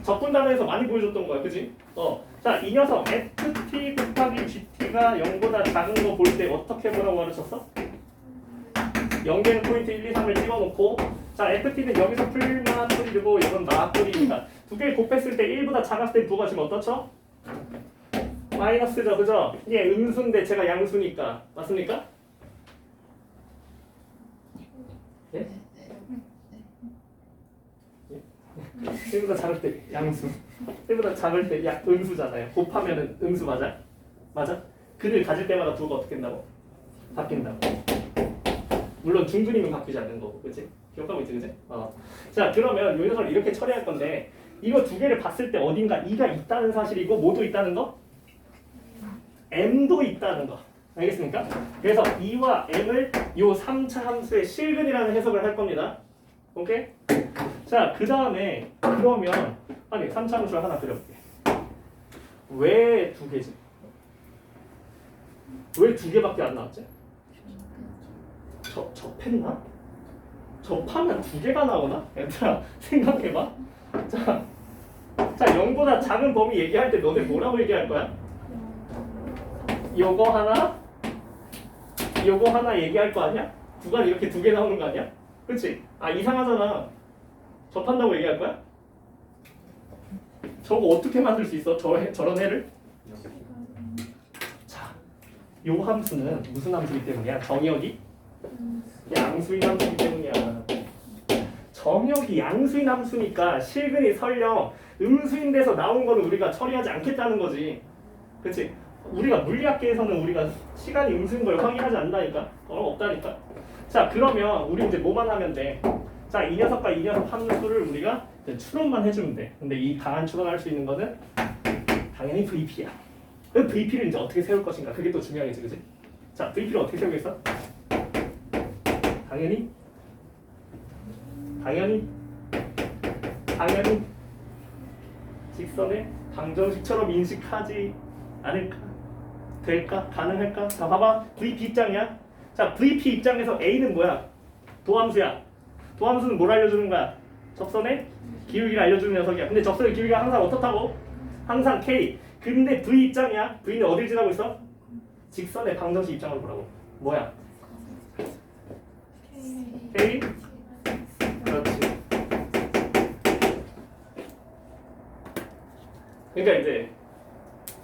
적분 단어에서 많이 보여줬던 거야, 그지? 자, 이 녀석 FT 곱하기 GT가 0보다 작은 거 볼 때 어떻게 보라고 가르쳤어? 0개는 포인트 1, 2, 3을 찍어놓고, 자, FT는 여기서 풀마 뿌리고 이건 마 뿌리니까 두 개 곱했을 때 1보다 작았을 때 부호가 지금 어떻죠? 마이너스죠, 그죠? 이게 음수인데 제가 양수니까. 맞습니까? 예? 1보다 작을 때 양수, 1보다 작을 때 음수잖아요. 곱하면은 음수 맞아? 맞아? 근을 가질 때마다 부호가 어떻게 된다고? 바뀐다고. 물론 중근이면 바뀌지 않는 거고, 그치? 기억하고 있지, 그치? 자, 그러면 이 녀석을 이렇게 처리할 건데, 이거 두 개를 봤을 때 어딘가 2가 있다는 사실이고, 뭐도 있다는 거? M도 있다는 거. 알겠습니까? 그래서 E와 M을 요 3차 함수의 실근이라는 해석을 할 겁니다. 오케이? 자, 그 다음에 그러면 아니 3차 함수를 하나 그려볼게. 왜 두 개지? 왜 두 개밖에 안 나왔지? 접했나? 접하면 두 개가 나오나? 얘들아 생각해봐. 자, 0보다 작은 범위 얘기할 때 너네 뭐라고 얘기할 거야? 요거 하나 얘기할 거 아니야? 구간 이렇게 두 개 나오는 거 아니야? 그치? 아 이상하잖아. 접한다고 얘기할 거야? 저거 어떻게 만들 수 있어? 저런 해를? 자, 요 함수는 무슨 함수이기 때문이야? 정역이 양수인 함수이기 때문이야. 정역이 양수인 함수니까 실근이 설령 음수인 데서 나온 거는 우리가 처리하지 않겠다는 거지. 그치? 우리가 물리학계에서는 우리가 시간이 음수인 걸 확인하지 않는다니까. 없다니까. 자, 그러면 우리 이제 뭐만 하면 돼? 자, 이 녀석과 이 녀석 함수를 우리가 이제 추론만 해주면 돼. 근데 이 다한 추론할 수 있는 거는 당연히 VP야. 그 VP를 이제 어떻게 세울 것인가? 그게 또 중요하겠지, 그치? 자, VP를 어떻게 세우겠어? 당연히 직선의 방정식처럼 인식하지 않을까? 될까? 가능할까? 자, 봐봐. VP 입장이야. 자, VP 입장에서 A는 뭐야? 도함수야. 도함수는 뭘 알려주는 거야? 접선의 기울기를 알려주는 녀석이야. 근데 접선의 기울기가 항상 어떻다고? 항상 K. 근데 V 입장이야. V는 어딜 지나고 있어? 직선의 방정식 입장으로 보라고. 뭐야? K? 그렇지. 그러니까 이제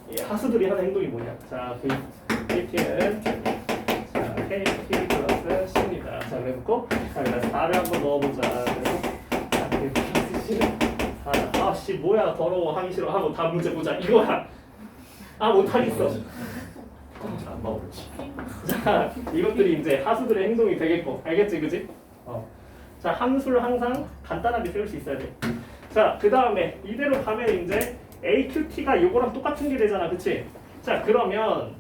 이 하수들이 하는 행동이 뭐냐? 자, KT는 자 KT 플러스 C입니다. 자, 그래놓고 자, 일단 4를 한번 넣어보자. 그래서 아씨 뭐야 더러워 하기 싫어 하고 다음 문제 보자 이거야. 아 못하겠어. 안 먹을지. 자, 이것들이 이제 하수들의 행동이 되겠고, 알겠지, 그지? 자, 함수를 항상 간단하게 세울 수 있어야 돼. 자, 그 다음에 이대로 가면 이제 AQT가 요거랑 똑같은 게 되잖아, 그치? 자, 그러면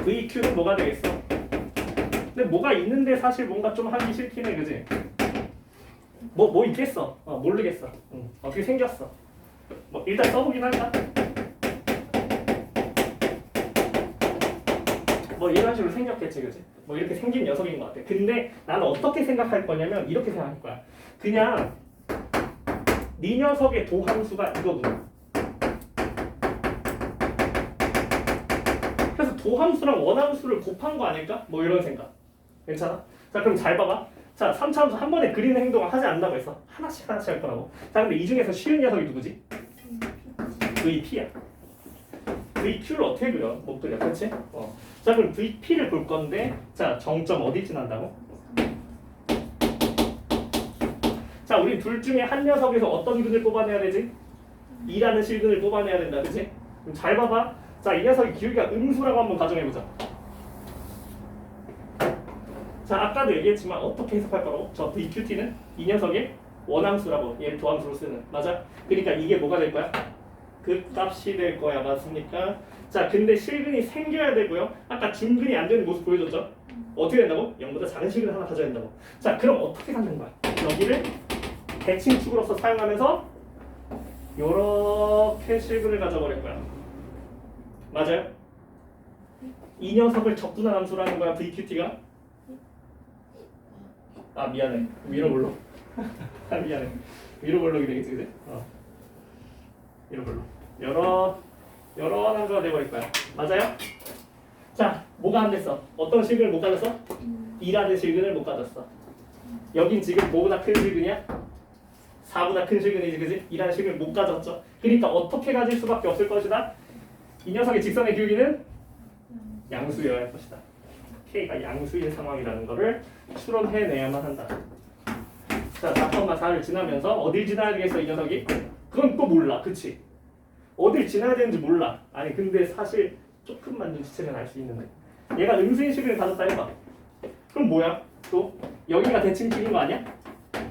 VQ는 뭐가 되겠어? 근데 뭐가 있는데 사실 뭔가 좀 하기 싫긴 해, 그지? 뭐 있겠어? 모르겠어. 어떻게 생겼어? 뭐 일단 써보긴 할까? 뭐 이런 식으로 생겼겠지, 그지? 뭐 이렇게 생긴 녀석인 것 같아. 근데 나는 어떻게 생각할 거냐면 이렇게 생각할 거야. 그냥 네 녀석의 도함수가 이거구나. 그래서 도함수랑 원함수를 곱한 거 아닐까? 뭐 이런 생각. 괜찮아? 자, 그럼 잘 봐봐. 자, 3차 함수 한 번에 그리는 행동을 하지 않는다고 했어. 하나씩 할 거라고. 자, 근데 이 중에서 쉬운 녀석이 누구지? VP야. VQ를 어떻게 그려? 못 그려, 그렇지? 자, 그럼 VP를 볼 건데, 자, 정점 어디 지난다고? 자, 우리 둘 중에 한 녀석에서 어떤 근을 뽑아내야 되지? 2라는 실근을 뽑아내야 된다, 그렇지? 그럼 잘 봐봐. 자, 이 녀석의 기울기가 음수라고 한번 가정해보자. 자, 아까도 얘기했지만 어떻게 해석할 거라고? 저 VQT는 이 녀석의 원함수라고, 얘를 도함수로 쓰는. 맞아? 그러니까 이게 뭐가 될 거야? 그 값이 될 거야. 맞습니까? 자, 근데 실근이 생겨야 되고요. 아까 중근이 안 되는 모습 보여줬죠? 어떻게 된다고? 0보다 작은 실근을 하나 가져야 된다고. 자, 그럼 어떻게 갖는 거야? 여기를 대칭축으로서 사용하면서 요렇게 실근을 가져버릴 거야. 맞아요? 이 녀석을 적분한 함수라는 거야, VQT가. 아, 미안해. 위로 볼록. 아, 미안해. 위로 볼록이 되겠지, 그지? 위로 볼록. 여러 함수가 돼버릴 거야. 맞아요? 자, 뭐가 안 됐어? 어떤 실근을 못 가졌어? 2라는 실근을 못 가졌어. 여긴 지금 뭐보다 큰 실근이야? 4보다 큰 실근이지, 그지? 2라는 실근을 못 가졌죠. 그러니까 어떻게 가질 수밖에 없을 것이다? 이 녀석의 직선의 기울기는 양수여야 할 것이다. K가 양수인 상황이라는 것을 추론해내야만 한다. 자, 4,4를 지나면서 어딜 지나야 되겠어, 이 녀석이? 그건 또 몰라, 그치? 어딜 지나야 되는지 몰라. 아니, 근데 사실 조금만 눈치채면 알 수 있는데. 얘가 음수인 실근을 가졌다 해봐. 그럼 뭐야? 또 여기가 대칭축인 거 아니야?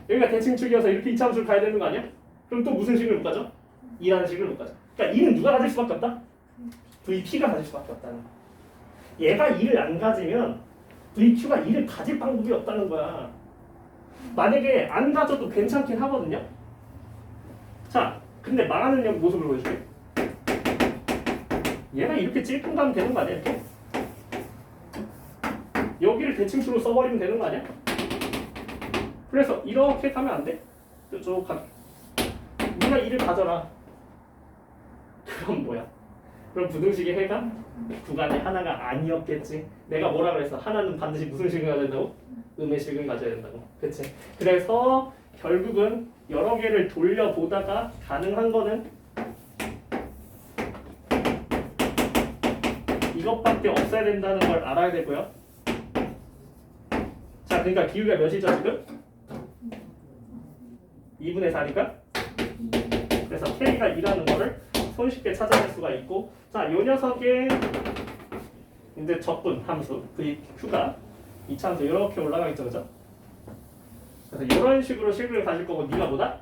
여기가 대칭축이어서 이렇게 2차 함수를 가야 되는 거 아니야? 그럼 또 무슨 식을 못 가져? 2라는 식을 못 가져. 그러니까 2는 누가 가질 수밖에 없다? VP가 가질 수밖에 없다는. 얘가 2를 안 가지면 VQ가 2를 가질 방법이 없다는 거야. 만약에 안 가져도 괜찮긴 하거든요. 자, 근데 망하는 모습을 보여줄게. 얘가 이렇게 찔끔 가면 되는 거 아니야? 이렇게? 여기를 대칭수로 써버리면 되는 거 아니야? 그래서 이렇게 가면 안 돼. 쭉 가. 네가 2를 가져라. 그럼 뭐야? 그럼 부등식의 해가 구간에 하나가 아니었겠지. 내가 뭐라 그랬어? 하나는 반드시 무슨 식을 가져야 된다고? 음의 식을 가져야 된다고. 그치? 그래서 결국은 여러 개를 돌려보다가 가능한 거는 이것밖에 없어야 된다는 걸 알아야 되고요. 자, 그러니까 기울기가 몇이죠 지금? 2분의 4니까? 그래서 K가 2라는 거를 손쉽게 찾아낼 수가 있고, 자, 요 녀석의 이제 적분 함수 VQ가 이차함수 이렇게 올라가겠죠, 그죠? 그래서 이런 식으로 식을 가질 거고, 네가 뭐다?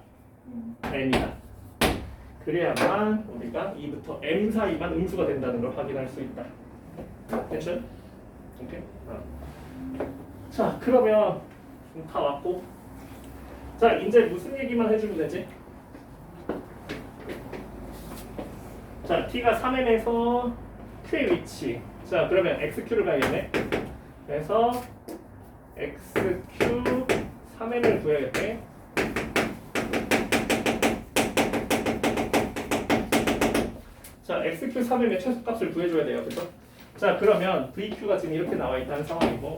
M이다. 그래야만 우리가 2부터 M 사이만 음수가 된다는 걸 확인할 수 있다. 됐죠? 오케이. 자, 그러면 다 왔고, 자, 이제 무슨 얘기만 해주면 되지? 자, T가 3M에서 Q의 위치. 자, 그러면 XQ를 봐야겠네. 그래서 XQ 3M을 구해야겠네. 자, XQ 3M의 최소값을 구해줘야 돼요. 그죠? 자, 그러면 VQ가 지금 이렇게 나와 있다는 상황이고,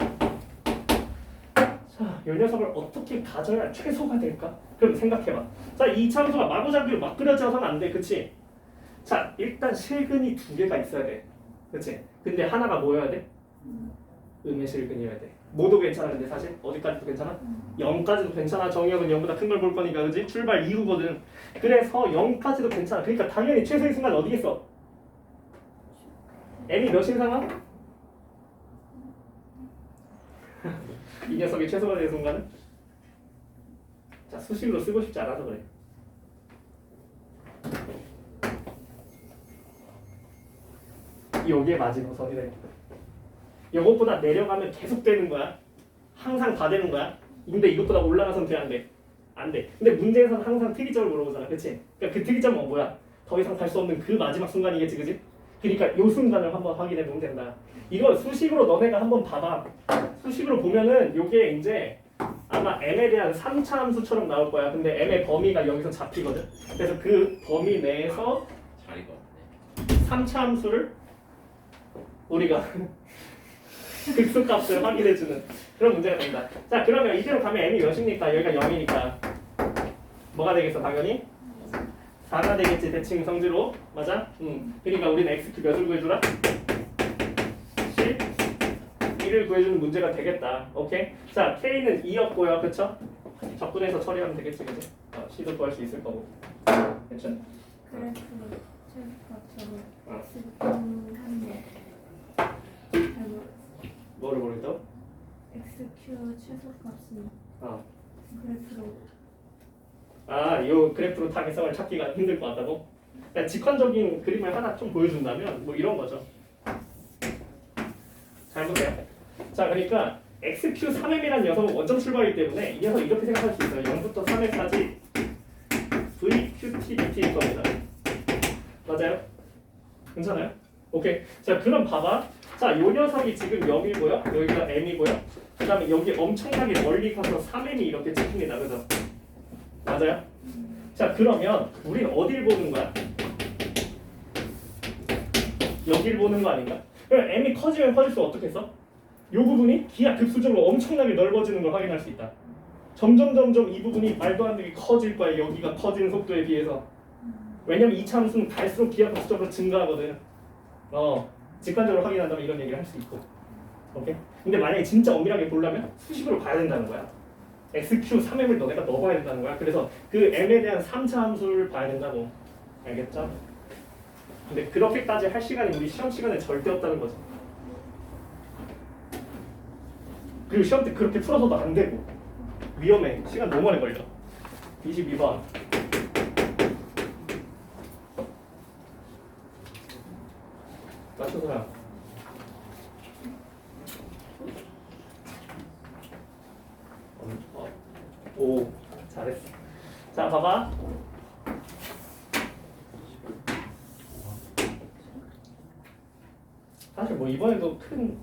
자, 이 녀석을 어떻게 가져야 최소가 될까? 그럼 생각해봐. 자, 이 참수가 마구잡이로 막 그려져서는 안 돼. 그치? 자, 일단 실근이 두 개가 있어야 돼. 그치? 근데 하나가 뭐여야 돼? 음의 실근이어야 돼. 뭐도 괜찮아. 근데 사실 어디까지도 괜찮아? 0까지도 괜찮아. 정의역은 0보다 큰 걸 볼 거니까. 그치? 출발 이후거든. 그래서 0까지도 괜찮아. 그러니까 당연히 최소의 순간 어디겠어? M이 몇인 상황? 이 녀석이 최소가 되는 순간은? 자, 수식으로 쓰고 싶지 않아서 그래. 요게 마지노선이래. 요것보다 내려가면 계속 되는 거야. 항상 다 되는 거야. 근데 이것보다 올라가선 돼, 안 돼? 안 돼. 근데 문제에서는 항상 특이점을 물어보잖아. 그치? 그러니까 그 특이점은 뭐야? 더 이상 갈 수 없는 그 마지막 순간이겠지, 그치? 그러니까 요 순간을 한번 확인해 보면 된다. 이거 수식으로 너네가 한번 봐봐. 수식으로 보면은 요게 이제 아마 M에 대한 3차 함수처럼 나올 거야. 근데 M의 범위가 여기서 잡히거든. 그래서 그 범위 내에서 잘 익었네. 3차 함수를 우리가 극소값을 확인해주는 그런 문제가 된다. 자, 그러면 이대로 가면 M이 몇입니까? 여기가 0이니까 뭐가 되겠어? 당연히 4가 되겠지. 대칭 성질로. 맞아? 그러니까 우리는 XQ 몇을 구해주라? 1을 구해주는 문제가 되겠다. 오케이? 자, K는 2였고요. 그쵸? 적분해서 처리하면 되겠지. 그치? C도 구할 수 있을 거고. 그쵸? 그래프로 최소값으로 어. X분한데 뭐를 모르겠다고? XQ 최소값이 그래프로 요 그래프로 타겟성을 찾기가 힘들 것 같다고? 그러니까 직관적인 그림을 하나 좀 보여준다면 뭐 이런 거죠. 잘 보세요. 자, 그러니까 XQ3M이라는 녀석은 원점 출발이기 때문에 이 녀석 이렇게 생각할 수 있어요. 0부터 3M까지 VQTBT일 겁니다. 맞아요? 괜찮아요? 오케이. 자, 그럼 봐봐. 자, 요 녀석이 지금 0이고요. 여기가 M이고요. 그 다음에 여기 엄청나게 멀리 가서 3M이 이렇게 찍힙니다. 그죠? 맞아요? 자, 그러면 우린 어딜 보는 거야? 여길 보는 거 아닌가? 그럼 M이 커지면 커질수록 어떻게 써? 요 부분이 기하급수적으로 엄청나게 넓어지는 걸 확인할 수 있다. 점점 이 부분이 말도 안 되게 커질 거야. 여기가 커지는 속도에 비해서. 왜냐면 이 함수는 갈수록 기하급수적으로 증가하거든. 직관적으로 확인한다면 이런 얘기를 할 수 있고. 오케이? 근데 만약에 진짜 엄밀하게 보려면 수식으로 봐야 된다는 거야. XQ 3M을 너네가 넣어봐야 된다는 거야. 그래서 그 M에 대한 3차 함수를 봐야 된다고. 알겠죠? 근데 그렇게까지 할 시간이 우리 시험 시간에 절대 없다는 거지. 그리고 시험 때 그렇게 풀어서도 안 되고 위험해. 시간 너무 오래 걸려. 22번. 맞춰 사람. 오, 잘했어. 자, 봐봐. 사실 뭐 이번에도 큰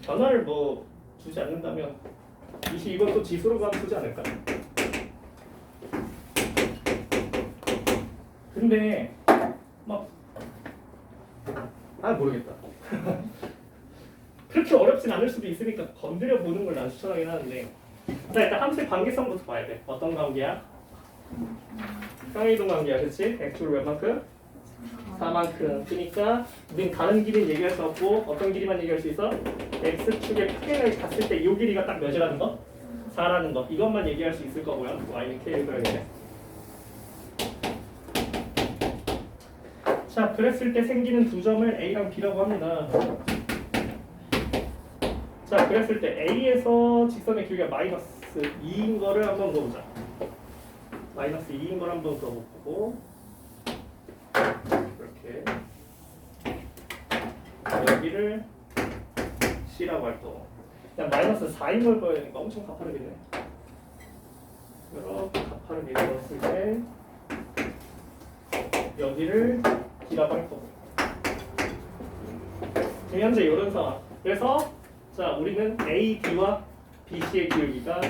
변화를 뭐 주지 않는다면 이건 또 지수로 가면 주지 않을까? 근데 막 모르겠다. 그렇게 어렵진 않을 수도 있으니까 건드려 보는 걸 난 추천하긴 하는데, 자 일단 함수의 관계성부터 봐야 돼. 어떤 관계야? 평행이동 관계야, 그렇지? x축을 몇 만큼? 4만큼. 그러니까 우린 다른 길이는 얘기할 수 없고 어떤 길이만 얘기할 수 있어? x축의 평행을 갔을 때 이 길이가 딱 몇이라는 거? 4라는 거. 이것만 얘기할 수 있을 거고요. y는 k를 그려야겠네. 자, 그랬을 때 생기는 두 점을 a랑 b라고 합니다. 자, 그랬을 때 a에서 직선의 길이가 마이너스 2인 거를 한번 그어보자. 마이너스 2인 걸 한번 그어보고 이렇게 여기를 c라고 할 거. 그냥 마이너스 4인 걸 그어야 되니까 엄청 가파르겠네. 이렇게 가파르게 그었을 때 여기를 d라고 할 거고. 지금 현재 이런 상황. 그래서 자, 우리는 AD와 BC의 기울기가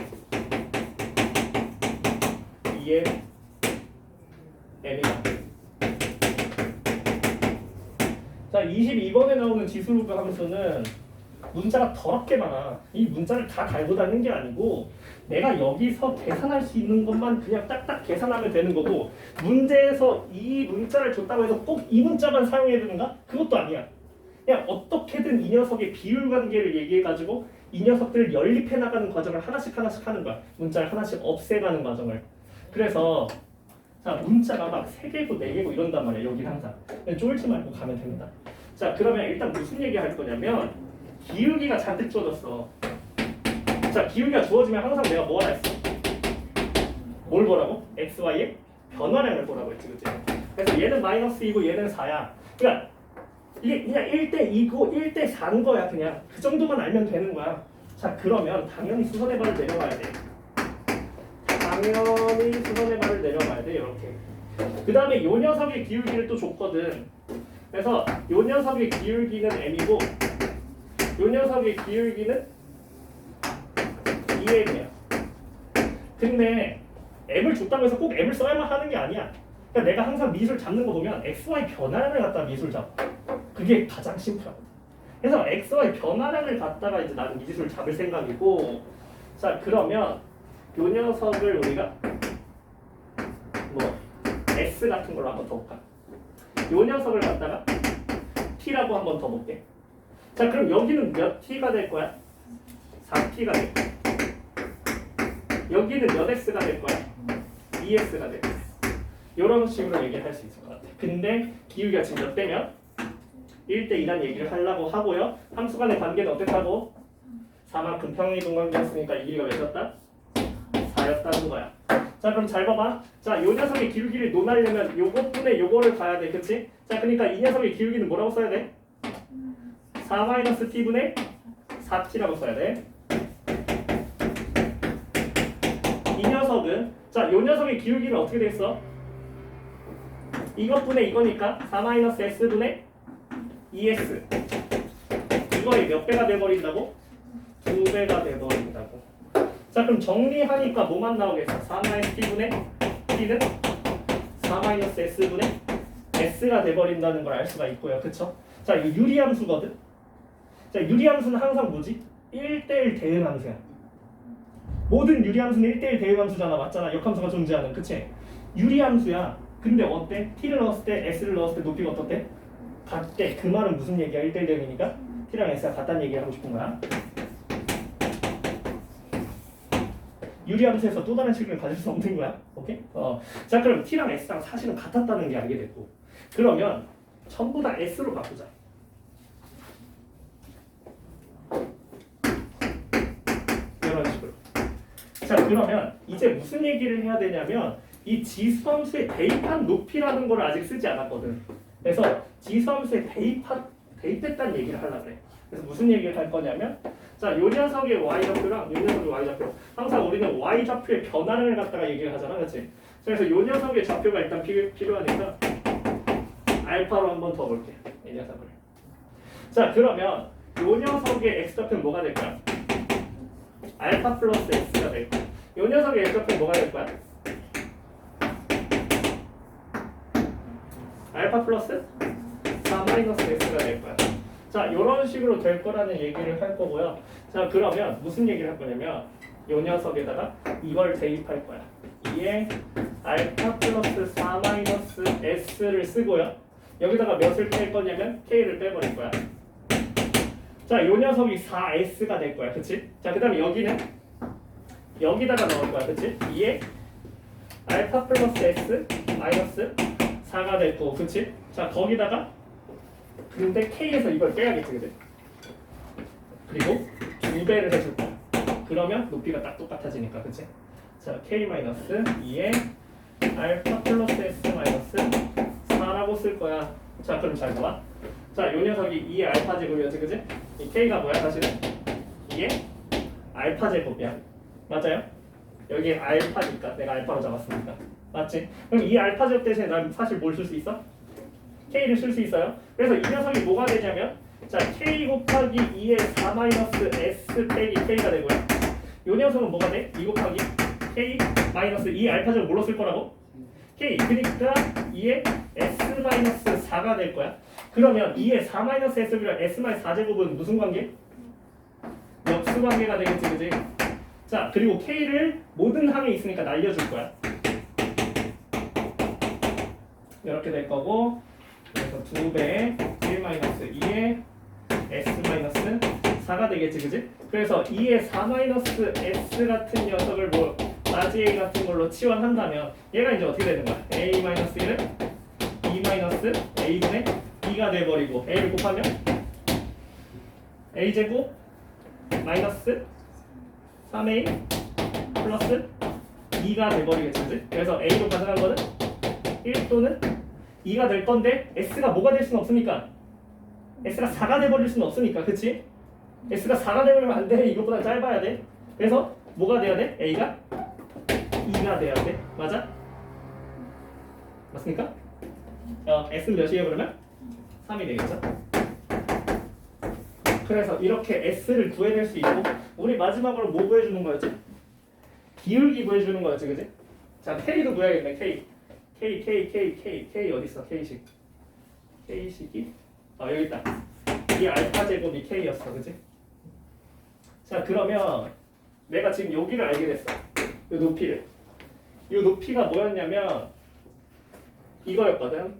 2의 M이다. 자, 22번에 나오는 지수루그 함수는 문자가 더럽게 많아. 이 문자를 다 달고 다니는 게 아니고 내가 여기서 계산할 수 있는 것만 그냥 딱딱 계산하면 되는 거고, 문제에서 이 문자를 줬다고 해서 꼭 이 문자만 사용해야 되는가? 그것도 아니야. 그냥 어떻게든 이 녀석의 비율 관계를 얘기해가지고 이 녀석들을 연립해 나가는 과정을 하나씩 하는 거야. 문자를 하나씩 없애가는 과정을. 그래서 자, 문자가 막 3개고 4개고 이런단 말이야. 여기 항상. 그냥 쫄지 말고 가면 됩니다. 자, 그러면 일단 무슨 얘기 할 거냐면 기울기가 잔뜩 주어졌어. 자, 기울기가 주어지면 항상 내가 뭐 하라 했어? 뭘 보라고? x, y의 변화량을 보라고 했지, 그치? 그래서 얘는 마이너스 2고 얘는 4야. 그러니까 이게 그냥 1대 2고 1대 4인 거야. 그냥 그 정도만 알면 되는 거야. 자, 그러면 당연히 수선의 발을 내려가야 돼. 당연히 수선의 발을 내려가야 돼. 이렇게. 그 다음에 요 녀석의 기울기를 또 줬거든. 그래서 요 녀석의 기울기는 m이고 요 녀석의 기울기는 2m이야. 근데 m을 줬다고 해서 꼭 m을 써야만 하는 게 아니야. 그러니까 내가 항상 미술 잡는 거 보면 xy 변화량을 갖다 미술 잡아. 그게 가장 심플하거든. 그래서 xy 변화량을 갖다가 이제 나는 미술 잡을 생각이고, 자, 그러면 요 녀석을 우리가 뭐 s 같은 걸로 한번 더 볼까? 요 녀석을 갖다가 t라고 한번 더 볼게. 자, 그럼 여기는 몇 t가 될 거야? 4t가 될 거야. 여기는 몇 x가 될 거야? 2x가 될 거야. 이런 식으로 얘기할 수 있을 것 같아. 근데 기울기가 지금 몇 대면? 1대2라는 얘기를 하려고 하고요. 함수 간의 관계는 어땠다고? 4만큼 평행이동 관계였으니까 이 길이가 몇이었다? 4였다는 거야. 자, 그럼 잘 봐봐. 자, 요 녀석의 기울기를 논하려면 요것분의 요거를 봐야 돼. 그치? 자, 그러니까 이 녀석의 기울기는 뭐라고 써야 돼? 4-t분의 4t라고 써야 돼. 이 녀석은, 자, 요 녀석의 기울기는 어떻게 되겠어? 이것분의 이거니까 4-s분의 2s. 이거의 몇 배가 돼버린다고? 2배가 돼버린다고. 자, 그럼 정리하니까 뭐만 나오겠어? 4-t분의 t는 4-s분의 s가 돼버린다는 걸 알 수가 있고요. 그쵸? 자, 이거 유리함수거든? 자, 유리함수는 항상 뭐지? 1대1 대응함수야. 모든 유리함수는 1대1 대응함수잖아. 맞잖아. 역함수가 존재하는. 그치? 유리함수야. 근데 어때? t를 넣었을 때, s를 넣었을 때 높이가 어떻대? 같대. 그 말은 무슨 얘기야? 1대1 대응이니까 t랑 s가 같다는 얘기를 하고 싶은 거야. 유리함수에서 또 다른 식을 가질 수 없는 거야. 오케이? 자, 그럼 t랑 s랑 사실은 같았다는 게 알게 됐고, 그러면 전부 다 s로 바꾸자. 이런 식으로. 자, 그러면 이제 무슨 얘기를 해야 되냐면 이 지수함수의 대입한 높이라는 걸 아직 쓰지 않았거든. 그래서 지수함수의 대입했다는 얘기를 하려고 그래. 그래서 무슨 얘기를 할 거냐면 자, 요 녀석의 y좌표랑 요 녀석의 y좌표 항상 우리는 y좌표의 변화를 갖다가 얘기를 하잖아, 그렇지? 그래서 요 녀석의 좌표가 일단 필요하니까 알파로 한번 더 볼게. 이 녀석을. 자, 그러면 요 녀석의 x좌표는 뭐가 될 거야? 알파 플러스 x가 될 거야. 요 녀석의 x좌표는 뭐가 될 거야? 알파 플러스 4 마이너스 x가 될 거야. 자, 이런 식으로 될 거라는 얘기를 할 거고요. 자, 그러면 무슨 얘기를 할 거냐면 요 녀석에다가 이걸 대입할 거야. 2에 알파 플러스 4 마이너스 s를 쓰고요. 여기다가 몇을 뺄 거냐면 k를 빼버릴 거야. 자, 요 녀석이 4s가 될 거야. 그치? 자, 그 다음에 여기는 여기다가 넣을 거야. 그치? 2에 알파 플러스 s 마이너스 4가 될 거고. 그치? 자, 거기다가 근데 k에서 이걸 빼야겠지. 그치? 그리고 2배를 해줄 거야. 그러면 높이가 딱 똑같아지니까. 그치? 자, k 마이너스 2에 알파 플러스 s 마이너스 4라고 쓸 거야. 자, 그럼 잘 봐봐. 자, 요 녀석이 2의 알파 제곱이었지, 그지? 이 k가 뭐야, 사실은? 2의 알파 제곱이야. 맞아요? 여기 알파니까 내가 알파로 잡았으니까. 맞지? 그럼 이 알파 제곱 대신에 난 사실 뭘 쓸 수 있어? k를 쓸 수 있어요. 그래서 이 녀석이 뭐가 되냐면 자, k 곱하기 2의 4 마이너스 s 빼기 k가 되고요. 요 녀석은 뭐가 돼? 2 곱하기 k 마이너스 2 알파 제곱 뭘로 쓸 거라고? k. 그러니까 2의 s 마이너스 4가 될 거야. 그러면 2의 4 마이너스 s분이랑 s 마이너스 4제곱은 무슨 관계? 역수 관계가 되겠지, 그지? 자, 그리고 k를 모든 항에 있으니까 날려줄 거야. 이렇게 될 거고, 그래서 2배의 1 마이너스 2의 s 마이너스 4가 되겠지, 그지? 그래서 2의 4 마이너스 s 같은 녀석을 뭐 라지 a 같은 걸로 치환한다면 얘가 이제 어떻게 되는 거야? a 마이너스 1은 2 마이너스 a분의 2가 돼버리고 a를 곱하면 a 제곱 마이너스 3a 플러스 2가 돼버리겠지, 그치? 그래서 a로 가져간 거는 1 또는 2가 될 건데 s가 뭐가 될 수는 없으니까 s가 4가 돼버릴 수는 없으니까, 그치? s가 4가 되면 안 돼. 이것보다 짧아야 돼. 그래서 뭐가 돼야 돼? a가 2가 돼야 돼. 맞아? 맞습니까? s는 몇이에요 그러면? 3이 되겠죠? 그래서 이렇게 s를 구해낼 수 있고 우리 마지막으로 뭐 구해주는 거였지? 기울기 구해주는 거였지, 그지? 자, k도 구해야겠네. k 어디 있어? k식이 여기 있다. 이 알파 제곱이 k였어, 그지? 자, 그러면 내가 지금 여기를 알게 됐어. 이 높이를. 이 높이가 뭐였냐면 이거였거든.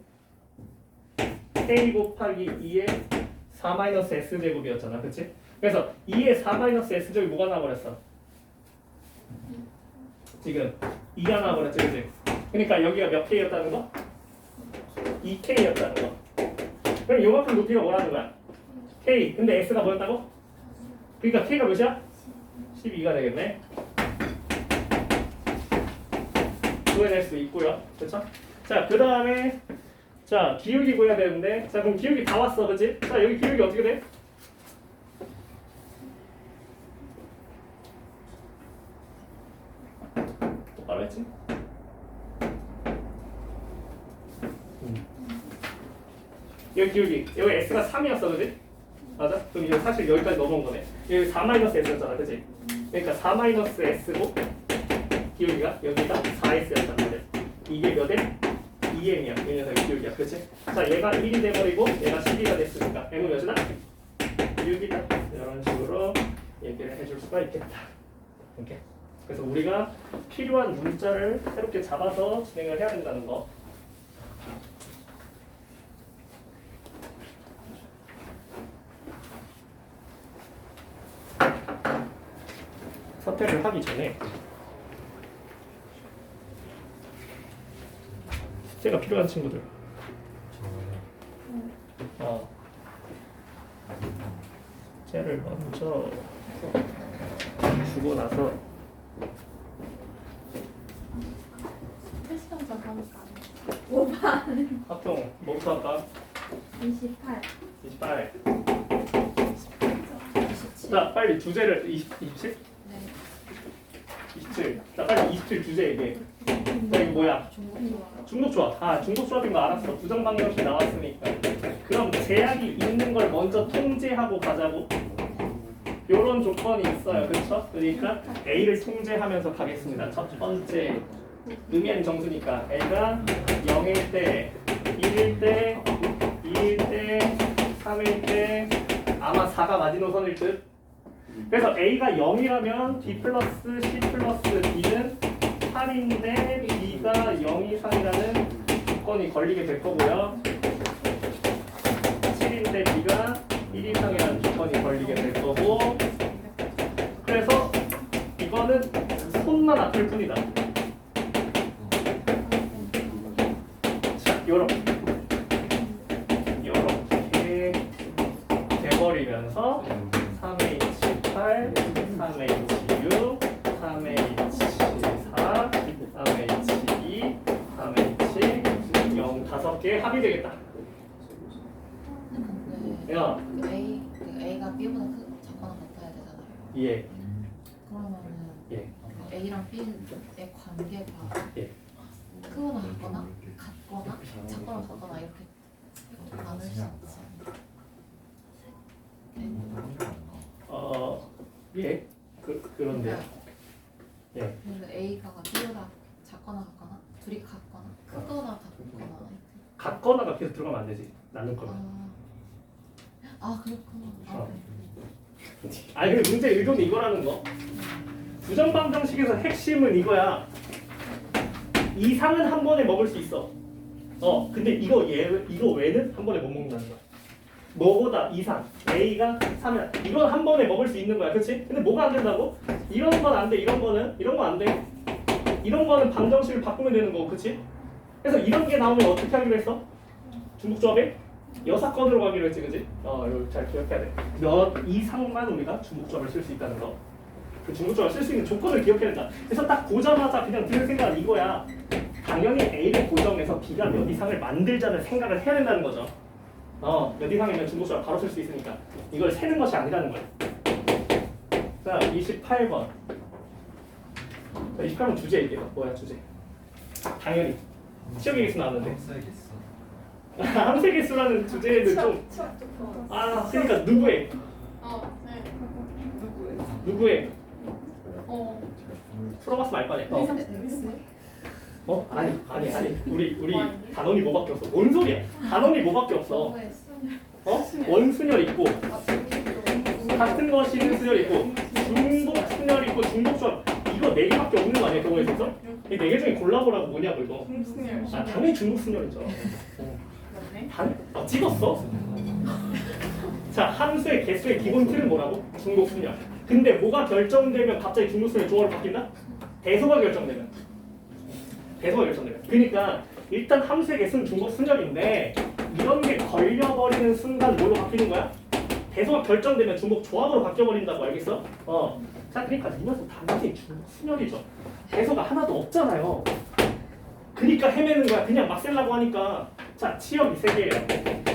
k 곱하기 2의 4 마이너스 s 제곱이었잖아, 그치? 그래서 2의 4 마이너스 s 제곱이 뭐가 나와버렸어? 지금 2가 나와버렸지, 그치? 그러니까 여기가 몇 k였다는 거? 2k였다는 거. 그럼 요만큼 높이가 뭐라는 거야? k. 근데 s가 뭐였다고? 그러니까 k가 몇이야? 12가 되겠네. 구해낼 수 있고요. 그렇죠? 자, 그 다음에 자, 기울기 구해야 되는데 자, 그럼 기울기 다 왔어, 그치? 자, 여기 기울기 어떻게 돼? 똑바로 했지? 여기 기울기 여기 s가 3이었어, 그치? 맞아? 그럼 이제 사실 여기까지 넘어온 거네. 여기 4 마이너스 s였잖아, 그치? 그러니까 4 마이너스 s고 기울기가 여기가 4s였단 말이야. 이게 몇 m? 2m이야. 이 녀석의 기울기야, 그치? 자, 얘가 1이 돼버리고 얘가 12가 됐으니까 m은 몇이다? 6이다. 이런 식으로 얘기를 해줄 수가 있겠다. 이렇게. 그래서 우리가 필요한 문자를 새롭게 잡아서 진행을 해야 된다는 거. 선택을 하기 전에 숙제가 필요한 친구들 숙제를 먼저 주고 나서 3시간 더 가볼까? 5반 합동 뭐부터 할까? 28 28 자 빨리 주제를 27? 네. 27. 자 빨리 27 주제 얘기해. 자 이거 뭐야? 중복 조합. 아 중복 조합인 거 알았어. 부정 방정식 나왔으니까. 그럼 제약이 있는 걸 먼저 통제하고 가자고. 요런 조건이 있어요. 그렇죠? 그러니까 A를 통제하면서 가겠습니다. 첫 번째 의미한 정수니까 A가 0일 때, 1일 때, 2일 때, 3일 때 아마 4가 마지노선일 듯. 그래서 A가 0이라면 B 플러스 C 플러스 B는 8인데 B가 0 이상이라는 조건이 걸리게 될 거고요. 7인데 B가 1 이상이라는 조건이 걸리게 될 거고. 그래서 이거는 손만 아플 뿐이다. 자, 요렇게 돼버리면서 3H8, 3H6, 3H4, 3H2, 3H 0 5개 합이 되겠다. 근데 야, 그 A가 B보다 작거나 같아야 되잖아요. 예, 그러면은 예. A랑 B의 관계가 예. 크거나 같거나 작거나 같거나 이렇게 나눌 수 있지 않나? 예, 그런데, 예, 그래서 A가 B보다 작거나 같거나 둘이 같거나 크거나 같거나 같거나가 계속 들어가면 안 되지. 나눌 거면. 그렇구나. 어. 아니 근데 문제 의도는 이거라는 거. 부정 방정식에서 핵심은 이거야. 이상은 한 번에 먹을 수 있어. 근데 이거 외는 한 번에 못 먹는다는 거야. 뭐보다 이상 A가 3이야. 이건 한 번에 먹을 수 있는 거야, 그렇지? 근데 뭐가 안 된다고? 이런 건 안 돼, 이런 거 안 돼. 이런 거는 방정식을 바꾸면 되는 거고, 그렇지? 그래서 이런 게 나오면 어떻게 하기로 했어? 중복조합에 여사건으로 가기로 했지, 그렇지? 이거 잘 기억해야 돼. 몇 이상만 우리가 중복조합을 쓸 수 있다는 거. 그 중복조합을 쓸 수 있는 조건을 기억해야 된다. 그래서 딱 보자마자 그냥 들 생각은 이거야. 당연히 A를 고정해서 B가 몇 이상을 만들자는 생각을 해야 된다는 거죠. 몇 이상이면 중복조합 바로 쓸 수 있으니까 이걸 세는 것이 아니라는 거야. 자, 28번. 자, 28번 주제 얘기해봐. 뭐야 주제? 당연히 시험에서 나왔는데. 함세계수라는 주제는 좀 그러니까 누구의? 네. 누구의? 풀어봤으면 알 거 아니야. 아니. 우리 단원이 뭐밖에 없어. 뭔 소리야? 단원이 뭐밖에 없어. 원순열 있고 같은 것이는 순열 있고 중복 순열 있고 중복조합 이거 4개밖에 없는 거 아니야 경우에 있어서? 이 4개 중에 골라보라고 뭐냐고 이거. 당연히 중복 순열이죠. 찍었어? 자, 함수의 개수의 기본 틀은 뭐라고? 중복 순열. 근데 뭐가 결정되면 갑자기 중복 순열 조화로 바뀐다? 대소가 결정되면. 그러니까 일단 함수의 개수는 중복 순열인데 이런 게 걸려버리는 순간 뭘로 바뀌는 거야? 대소가 결정되면 중복 조합으로 바뀌어버린다고 알겠어? 자, 그러니까 이 녀석 당연히 중복 순열이죠. 대소가 하나도 없잖아요. 그러니까 헤매는 거야. 그냥 막 쓰려고 하니까. 자, 치역이 3개예요.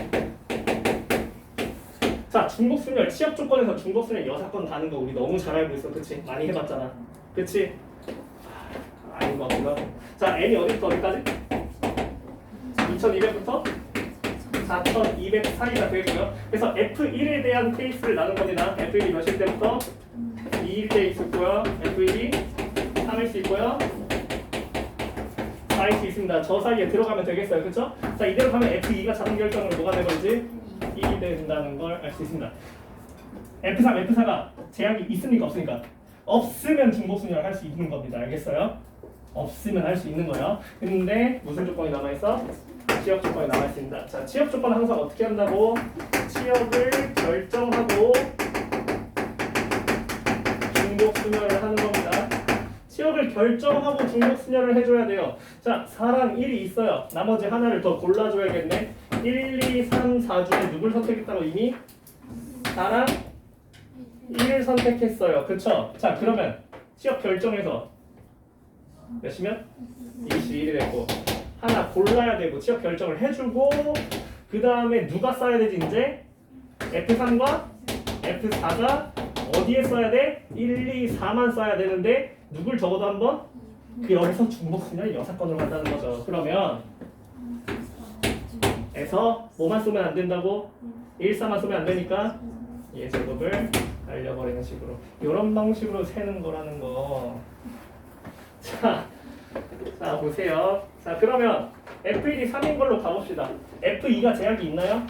자, 중복순열 치역 조건에서 중복순열 여사건 가는 거 우리 너무 잘 알고 있어. 그치? 많이 해봤잖아. 그치? 아이고 몰라. 자, n이 어디부터 어디까지? 2200부터 4200 사이가 되고요. 그래서 F1에 대한 케이스를 나눈 겁니다. F1이 몇일 때부터 2일 때 있었고요. F1이 3일 수 있고요. 4일 수 있습니다. 저 사이에 들어가면 되겠어요. 그렇죠? 자, 이대로 가면 F2가 자동 결정으로 뭐가 되버리지? 1이 된다는 걸 알 수 있습니다. F3, F4가 제약이 있습니까? 없습니까? 없으면 중복순열 할 수 있는 겁니다. 알겠어요? 없으면 할 수 있는 거예요. 근데 무슨 조건이 남아있어? 취역 조건이 남아있습니다. 자, 취역 조건은 항상 어떻게 한다고? 취역을 결정하고 중복순열을 하는 겁니다. 취역을 결정하고 중복순열을 해줘야 돼요. 자, 4랑 1이 있어요. 나머지 하나를 더 골라줘야겠네. 1, 2, 3, 4 중에 누굴 선택했다고 이미? 4랑 1을 선택했어요. 그쵸? 자, 그러면 취역 결정해서 몇이면? 21이 됐고 하나 골라야 되고 취역 결정을 해주고 그 다음에 누가 써야 되지 이제? F3과 F4가 어디에 써야 돼? 1, 2, 4만 써야 되는데 누굴 적어도 한번 그 여기서 중복순열 6건으로 간다는 거죠. 그러면 에서 뭐만 쓰면 안 된다고? 1, 4만 쓰면 안 되니까 얘 제곱을 날려버리는 식으로 이런 방식으로 세는 거라는 거. 자 보세요. 자 그러면 F1이 3인 걸로 가봅시다. F2가 제약이 있나요?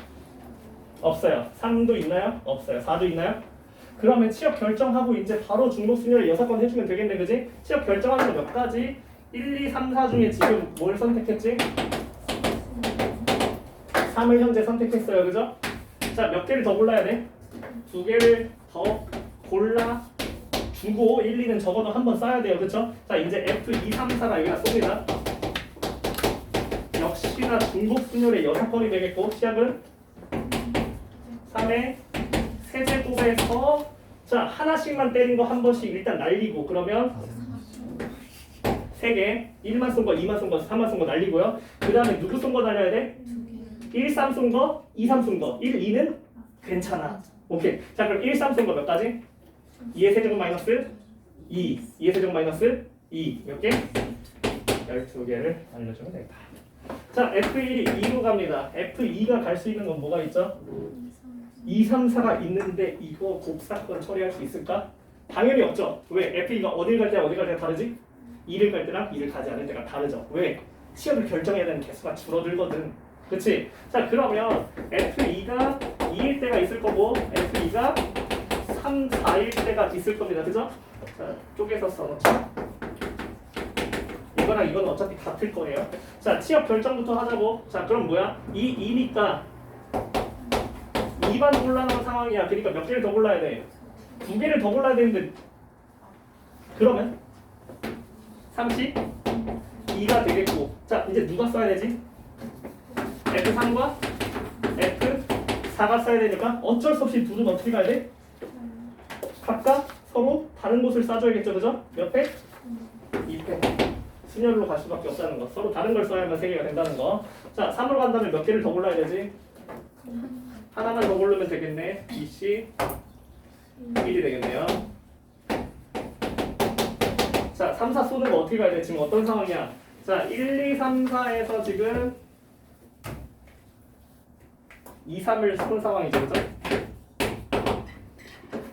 없어요. 3도 있나요? 없어요. 4도 있나요? 그러면 취업 결정하고 이제 바로 중복순열을 6건 해주면 되겠네, 그지? 취업 결정하는 거 몇 가지? 1, 2, 3, 4 중에 지금 뭘 선택했지? 3을 현재 선택했어요, 그죠? 자, 몇 개를 더 골라야 돼? 2개를 더 골라 주고 1, 2는 적어도 한 번 써야 돼요, 그죠? 자, 이제 F, 2, 3, 4가 여기다 쏩니다. 역시나 중복순열의 6건이 되겠고 시작은 3의 세제곱에서 자 하나씩만 때린 거 한 번씩 일단 날리고 그러면 3개 1만 쏜 거, 2만 쏜 거, 3만 쏜 거 날리고요. 그 다음에 누구 쏜 거 날려야 돼? 1, 3 쏜 거, 2, 3 쏜 거 1, 2는 괜찮아. 오케이. 자 그럼 1, 3 쏜 거 몇 가지? 2의 세제곱 마이너스 2 2의 세제곱 마이너스 2 몇 개? 12개를 날려주면 되겠다. 자 F1이 2로 갑니다. F2가 갈 수 있는 건 뭐가 있죠? 2, 3, 4가 있는데 이거 곱사건 처리할 수 있을까? 당연히 없죠. 왜? F2가 어딜 갈 때랑 어딜 갈 때가 다르지? 2를 갈 때랑 2를 가지 않을 때가 다르죠. 왜? 취업을 결정해야 되는 개수가 줄어들거든. 그치? 자 그러면 F2가 2일 때가 있을 거고 F2가 3, 4일 때가 있을 겁니다. 그죠? 자 쪼개서 써놓자. 이거랑 이건 어차피 같을 거예요. 자 취업 결정부터 하자고. 자 그럼 뭐야? 2니까 2만 골라놓은 상황이야. 그러니까 몇 개를 더 골라야 돼? 2개를 더 골라야 되는데 그러면 32가 되겠고 자 이제 누가 써야 되지? F3과 F4가 써야 되니까 어쩔 수 없이 둘은 어떻게 가야 돼? 각각 서로 다른 곳을 싸줘야겠죠. 그죠? 몇 배? 2배. 순열로 갈 수밖에 없다는 거. 서로 다른 걸 써야만 3개가 된다는 거. 자 3으로 간다면 몇 개를 더 골라야 되지? 하나만 더 고르면 되겠네. 2C 1이 되겠네요. 자 3, 4 쏘는 거 어떻게 가야 돼? 지금 어떤 상황이야? 자 1, 2, 3, 4에서 지금 2, 3을 쏜 상황이죠. 그죠?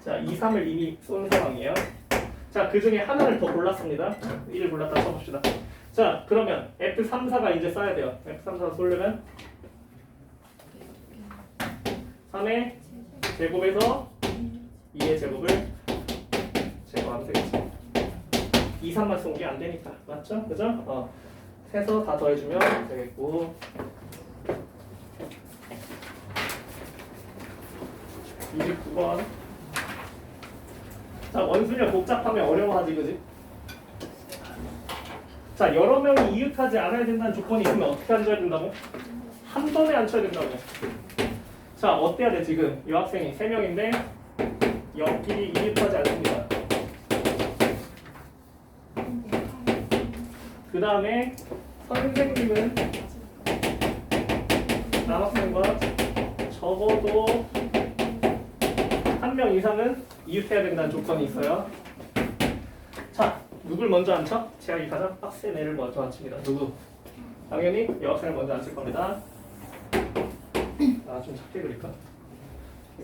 자 2, 3을 이미 쏜 상황이에요. 자 그 중에 하나를 더 골랐습니다. 1을 골랐다 쳐봅시다. 자 그러면 F3, 4가 이제 써야 돼요. F3, 4 쏘려면 3의 제곱에서 2의 제곱을 제곱하면 되겠지. 2, 3만 쏜 게 안 되니까. 맞죠? 그죠? 세서 다 더해주면 되겠고 29번 자 원순열 복잡하면 어려워하지 그지? 자 여러 명이 이웃하지 않아야 된다는 조건이 있으면 어떻게 앉아야 된다고? 한 번에 앉혀야 된다고. 자 어때야 돼 지금 이 학생이 3명인데 옆끼리 이웃하지 않습니다. 그 다음에 선생님은 남학생과 적어도 1명 이상은 이웃해야 된다는 조건이 있어요. 자 누굴 먼저 앉혀? 제약이 가장 빡센 애를 먼저 앉힙니다. 누구? 당연히 여학생을 먼저 앉힐 겁니다. 좀 작게 그릴까?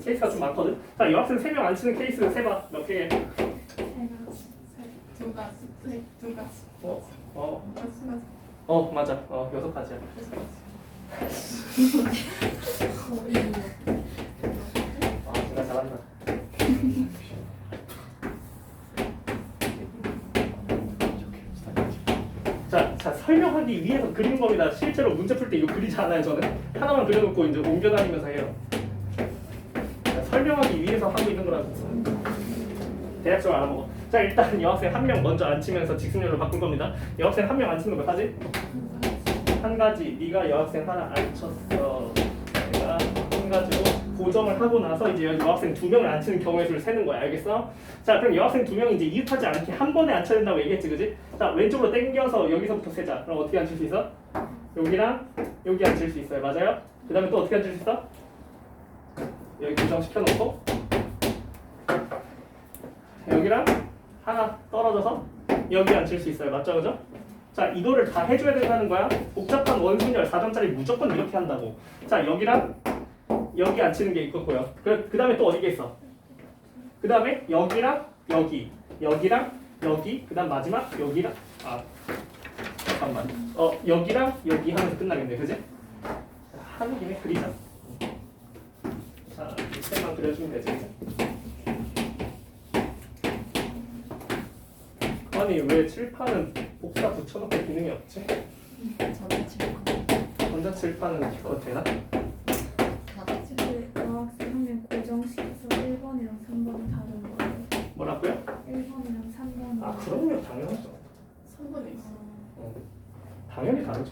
케이스가 좀 많거든? 자, 여학생 3명 앉히는 케이스 세봐. 몇 개? 두 가지. 맞아. 6가지야. 진짜 잘한다. 자, 설명하기 위해서 그린 겁니다. 실제로 문제 풀 때 이거 그리지 않아요, 저는. 하나만 그려놓고 이제 옮겨 다니면서 해요. 자, 설명하기 위해서 하고 있는 거라서. 대략적으로 알아먹어. 자, 일단 여학생 1명 먼저 앉히면서 직승렬로 바꿀 겁니다. 여학생 1명 앉히는 거 몇 가지? 한 가지. 네가 여학생 하나 앉혔어. 내가 한 가지로 고정을 하고 나서 이제 여학생 2명을 앉히는 경우의 수를 세는 거야. 알겠어? 자, 그럼 여학생 2명이 이제 이웃하지 않게 한 번에 앉혀야 된다고 얘기했지, 그지? 자, 왼쪽으로 당겨서 여기서부터 세자. 그럼 어떻게 앉힐 수 있어? 여기랑 여기 앉힐 수 있어요. 맞아요? 그 다음에 또 어떻게 앉힐 수 있어? 여기 고정시켜놓고 여기랑 하나 떨어져서 여기 앉힐 수 있어요. 맞죠? 그죠? 자, 이거를 다 해줘야 된다는 거야. 복잡한 원순열 4점짜리 무조건 이렇게 한다고. 자, 여기랑 여기 앉히는 게 있겠고요. 그 다음에 또 어디게 있어? 그 다음에 여기랑 여기, 여기랑 여기, 그 다음 마지막 여기랑 잠깐만. 여기랑 여기 하면서 끝나겠네, 그지? 하는 김에 그리자. 자, 밑에만 그려주면 되지, 그지? 아니 왜 칠판은 복사 붙여놓고 기능이 없지? 전자칠판은 이거 되나? 그 여학생 한 명 고정시켜서 1번이랑 3번은 다른 거예요. 뭐라고요? 1번이랑 3번은 아 그럼요, 당연하죠. 3번에 있어. 당연히 다르죠.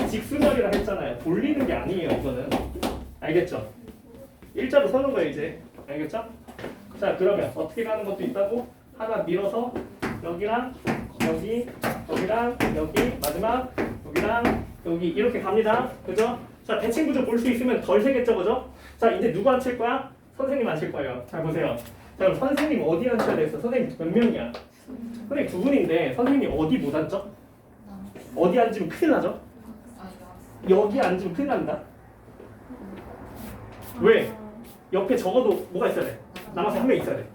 직수절이라 했잖아요. 돌리는 게 아니에요, 이거는. 알겠죠? 일자로 서는 거예요, 이제. 알겠죠? 자, 그러면 어떻게 가는 것도 있다고? 하나 밀어서 여기랑 여기, 여기랑 여기, 마지막 여기랑 여기 이렇게 갑니다. 그죠? 자, 대칭 구조 볼 수 있으면 덜 세겠죠, 그죠? 자, 이제 누구 앉힐 거야? 선생님 앉힐 거예요. 잘 보세요. 자, 그럼 선생님 어디 앉혀야 되겠어? 선생님 몇 명이야? 선생님 두 분인데 선생님이 어디 못 앉죠? 어디 앉으면 큰일 나죠? 여기 앉으면 큰일 납니다. 왜? 옆에 적어도 뭐가 있어야 돼? 남아서 한 명 있어야 돼.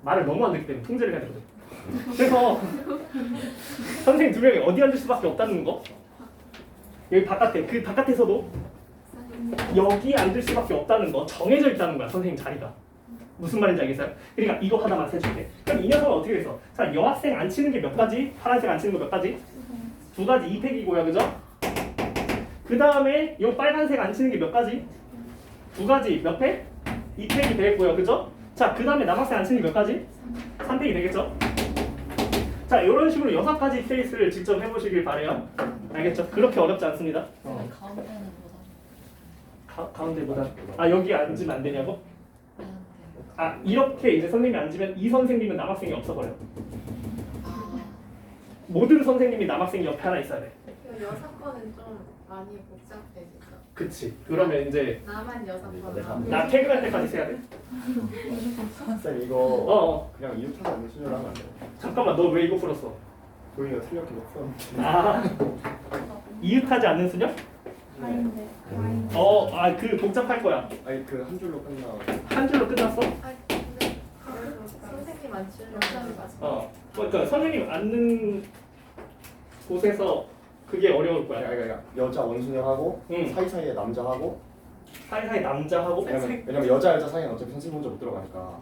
말을 너무 안 듣기 때문에 통제를 해야 되거든. 그래서 선생님 두 명이 어디 앉을 수밖에 없다는 거. 여기 바깥에, 그 바깥에서도 여기 앉을 수밖에 없다는 거 정해져 있다는 거야, 선생님 자리가. 무슨 말인지 알겠어요? 그러니까 이거 하나만 세줄게. 그럼 이 녀석은 어떻게 돼서? 자, 여학생 앉히는 게 몇 가지? 파란색 앉히는 거 몇 가지? 두 가지 2팩이고요, 그죠? 그 다음에 이 빨간색 앉히는 게 몇 가지? 두 가지 몇 팩? 2팩이 되겠고요, 그죠? 자, 그 다음에 남학생 앉히는 게 몇 가지? 3팩이 되겠죠? 자, 이런 식으로 6가지 케이스를 직접 해보시길 바래요. 알겠죠? 그렇게 어렵지 않습니다. 가운데는 뭐다? 가운데보다. 아, 여기 앉으면 안 되냐고? 아, 이렇게 이제 선생님이 앉으면 이 선생님은 남학생이 없어버려. 모든 선생님이 남학생이 옆에 하나 있어야 돼. 여사건은 좀 많이 복잡해지죠. 그치. 그러면 이제 나만 여사건. 나 퇴근할 때까지 세야 돼. 쌤 이거 그냥 이웃하지 않는 수준으로 하면 안 돼요? 잠깐만, 너 왜 이거 풀었어? 도희가 틀렸게 못 풀었는데. 아, 이웃하지 않는 수녀? 아닌데 아닌데 그 복잡할 거야. 아니 그 한 줄로 끝나. 한 줄로 끝났어? 아니 근데 선생님 안 치는 사람이 맞아. 그러니까 선생님 앉는 곳에서 그게 어려울 거야. 그러니까 여자 원수녀하고 사이사이에 남자하고. 사이사이 남자하고. 왜냐면 여자 사이는 어차피 선생님 혼자 못 들어가니까.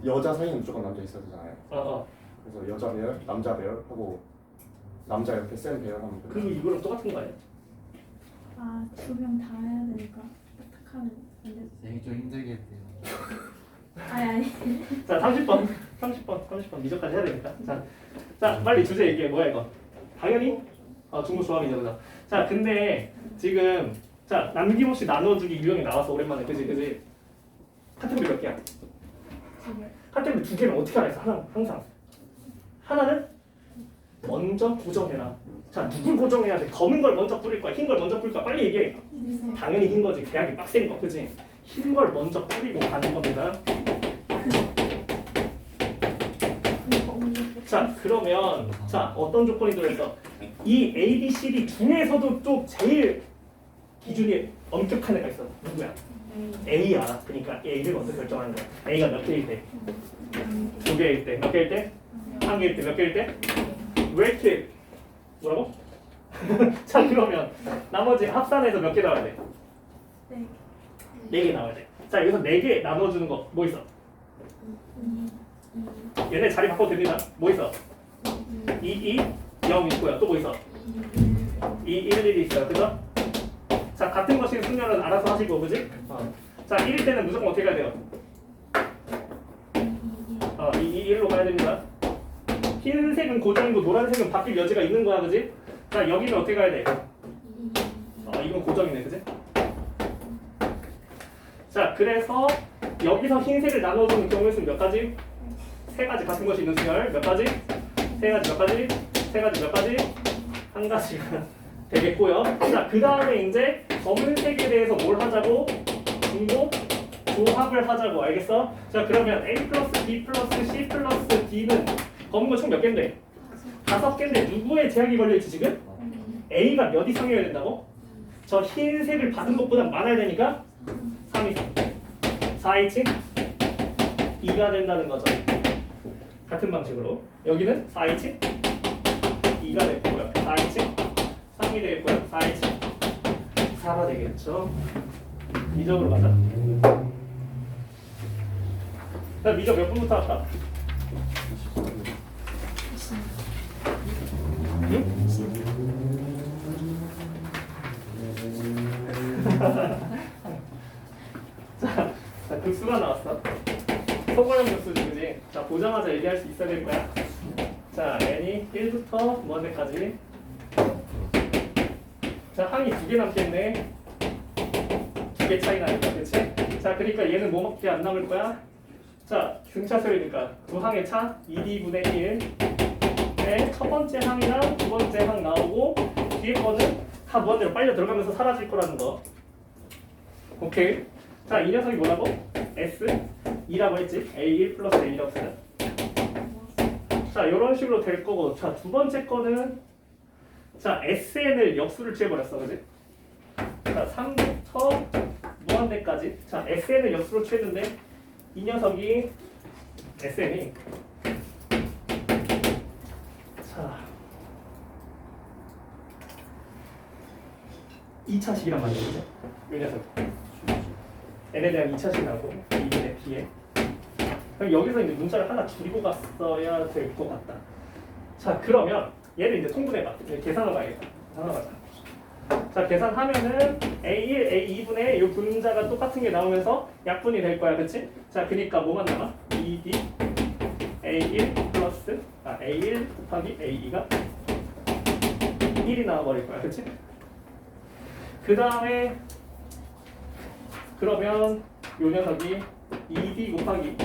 여자 사이는 무조건 남자 있어야 되잖아요. 그래서 여자 배열, 남자 배열 하고 남자 옆에 쌤 배열 하면 돼. 그리고 이거랑 똑같은 거 아니야? 아, 2명 다 해야 되니까 어떡하면 안 돼. 선생님 좀 힘들게 했대요. 아니 자, 30번 미적까지 해야 되니까. 자, 빨리 주제 얘기해. 뭐야 이거? 당연히 중국 조합이죠, 그죠? 자, 근데 지금 자, 남김없이 나눠주기 유형이 나와서 오랜만에, 그지? 카테고리 몇 개야? 카테고리 2개는 어떻게 알았어? 항상 하나는 먼저 고정해라. 자, 누굴 고정해야 돼? 검은 걸 먼저 뿌릴 거야? 흰 걸 먼저 뿌릴 거야? 빨리 얘기해. 당연히 흰 거지. 계약이 빡센 거, 그지? 흰 걸 먼저 뿌리고 가는 겁니다. 자, 그러면 자, 어떤 조건이 들어있어? 이 A, B, C, D 중에서도 또 제일 기준이 엄격한 애가 있어. 누구야? A야. 그러니까 A를 먼저 결정하는 거야. A가 몇 개일 때? 2개일 때. 몇 개일 때? 1개일 때. 몇 개일 때? 왜 이렇게 뭐라고? 자, 그러면 나머지 합산해서 몇 개 나와야 돼? 4개 나와야 돼. 자, 여기서 4개 나눠주는 거 뭐 있어? 얘네 자리 바꿔도 됩니다. 뭐 있어? 2, 0 있고요. 또 뭐 있어? 2, 1, 1이 있어요. 그죠? 자, 같은 것이 승려는 알아서 하시고, 그지? 자, 1일 때는 무조건 어떻게 가야 돼요? 2, 1로 가야 됩니다. 흰색은 고정이고 노란색은 바뀔 여지가 있는 거야, 그지? 자, 여기는 어떻게 가야 돼? 이건 고정이네, 그지? 자, 그래서 여기서 흰색을 나눠주는 경우의 수는 몇 가지? 3가지 같은 것이 있는 수열 몇 가지? 3가지 몇 가지? 3가지 몇 가지? 한 가지가 되겠고요. 자, 그 다음에 이제 검은색에 대해서 뭘 하자고? 중복 조합을 하자고. 알겠어? 자 그러면 A 플러스 B 플러스 C 플러스 D는 검은 거 총 몇 개인데? 5개인데 누구의 제약이 걸려있지 지금? A가 몇 이상이어야 된다고? 저 흰색을 받은 것보다 많아야 되니까 3 이상 4H 2가 된다는 거죠. 같은 방식으로 여기는 4H 2가 되고요. 4H 3이 되겠고요. 4H 4가 되겠죠. 미적으로 가자. 자, 미적 몇 분부터 할까? 응? 자, 급수가 나왔어. 소거형 급수지, 그지? 자, 보자마자 얘기할 수 있어야 될 거야. 자, n이 1부터 무한대까지. 자, 항이 2개 남겠네. 2개 차이 나니까, 그치? 자, 그러니까 얘는 뭐밖에 안 남을 거야? 자, 등차수니까 두 항의 차 2d분의 1의 첫 번째 항이랑 두 번째 항 나오고 뒤에 거는 다 무한대로 빨려 들어가면서 사라질 거라는 거. 오케이. 자, 이 녀석이 뭐라고? S2라고 했지? A1 플러스 A라고 쓰자. 자, 이런 식으로 될 거고. 자, 두 번째 거는 자, SN을 역수를 취해버렸어. 그지? 자, 3부터 무한대까지. 자, SN을 역수로 취했는데 이 녀석이 SN이 자 2차식이란 말이죠. 그죠? 이 녀석 n에 대한 2차식 나고 2분의 b에 그럼 여기서 이제 문자를 하나 줄이고 갔어야 될 것 같다. 자 그러면 얘를 이제 통분해봐. 계산을 봐야겠다. 계산해보자. 자 계산하면은 A1, A2분의 이 분자가 똑같은 게 나오면서 약분이 될 거야, 그렇지? 자 그러니까 뭐만 남아? 2D A1 플러스 A1 곱하기 A2가 1이 나와버릴 거야, 그렇지? 그 다음에 그러면 요 녀석이 2D 곱하기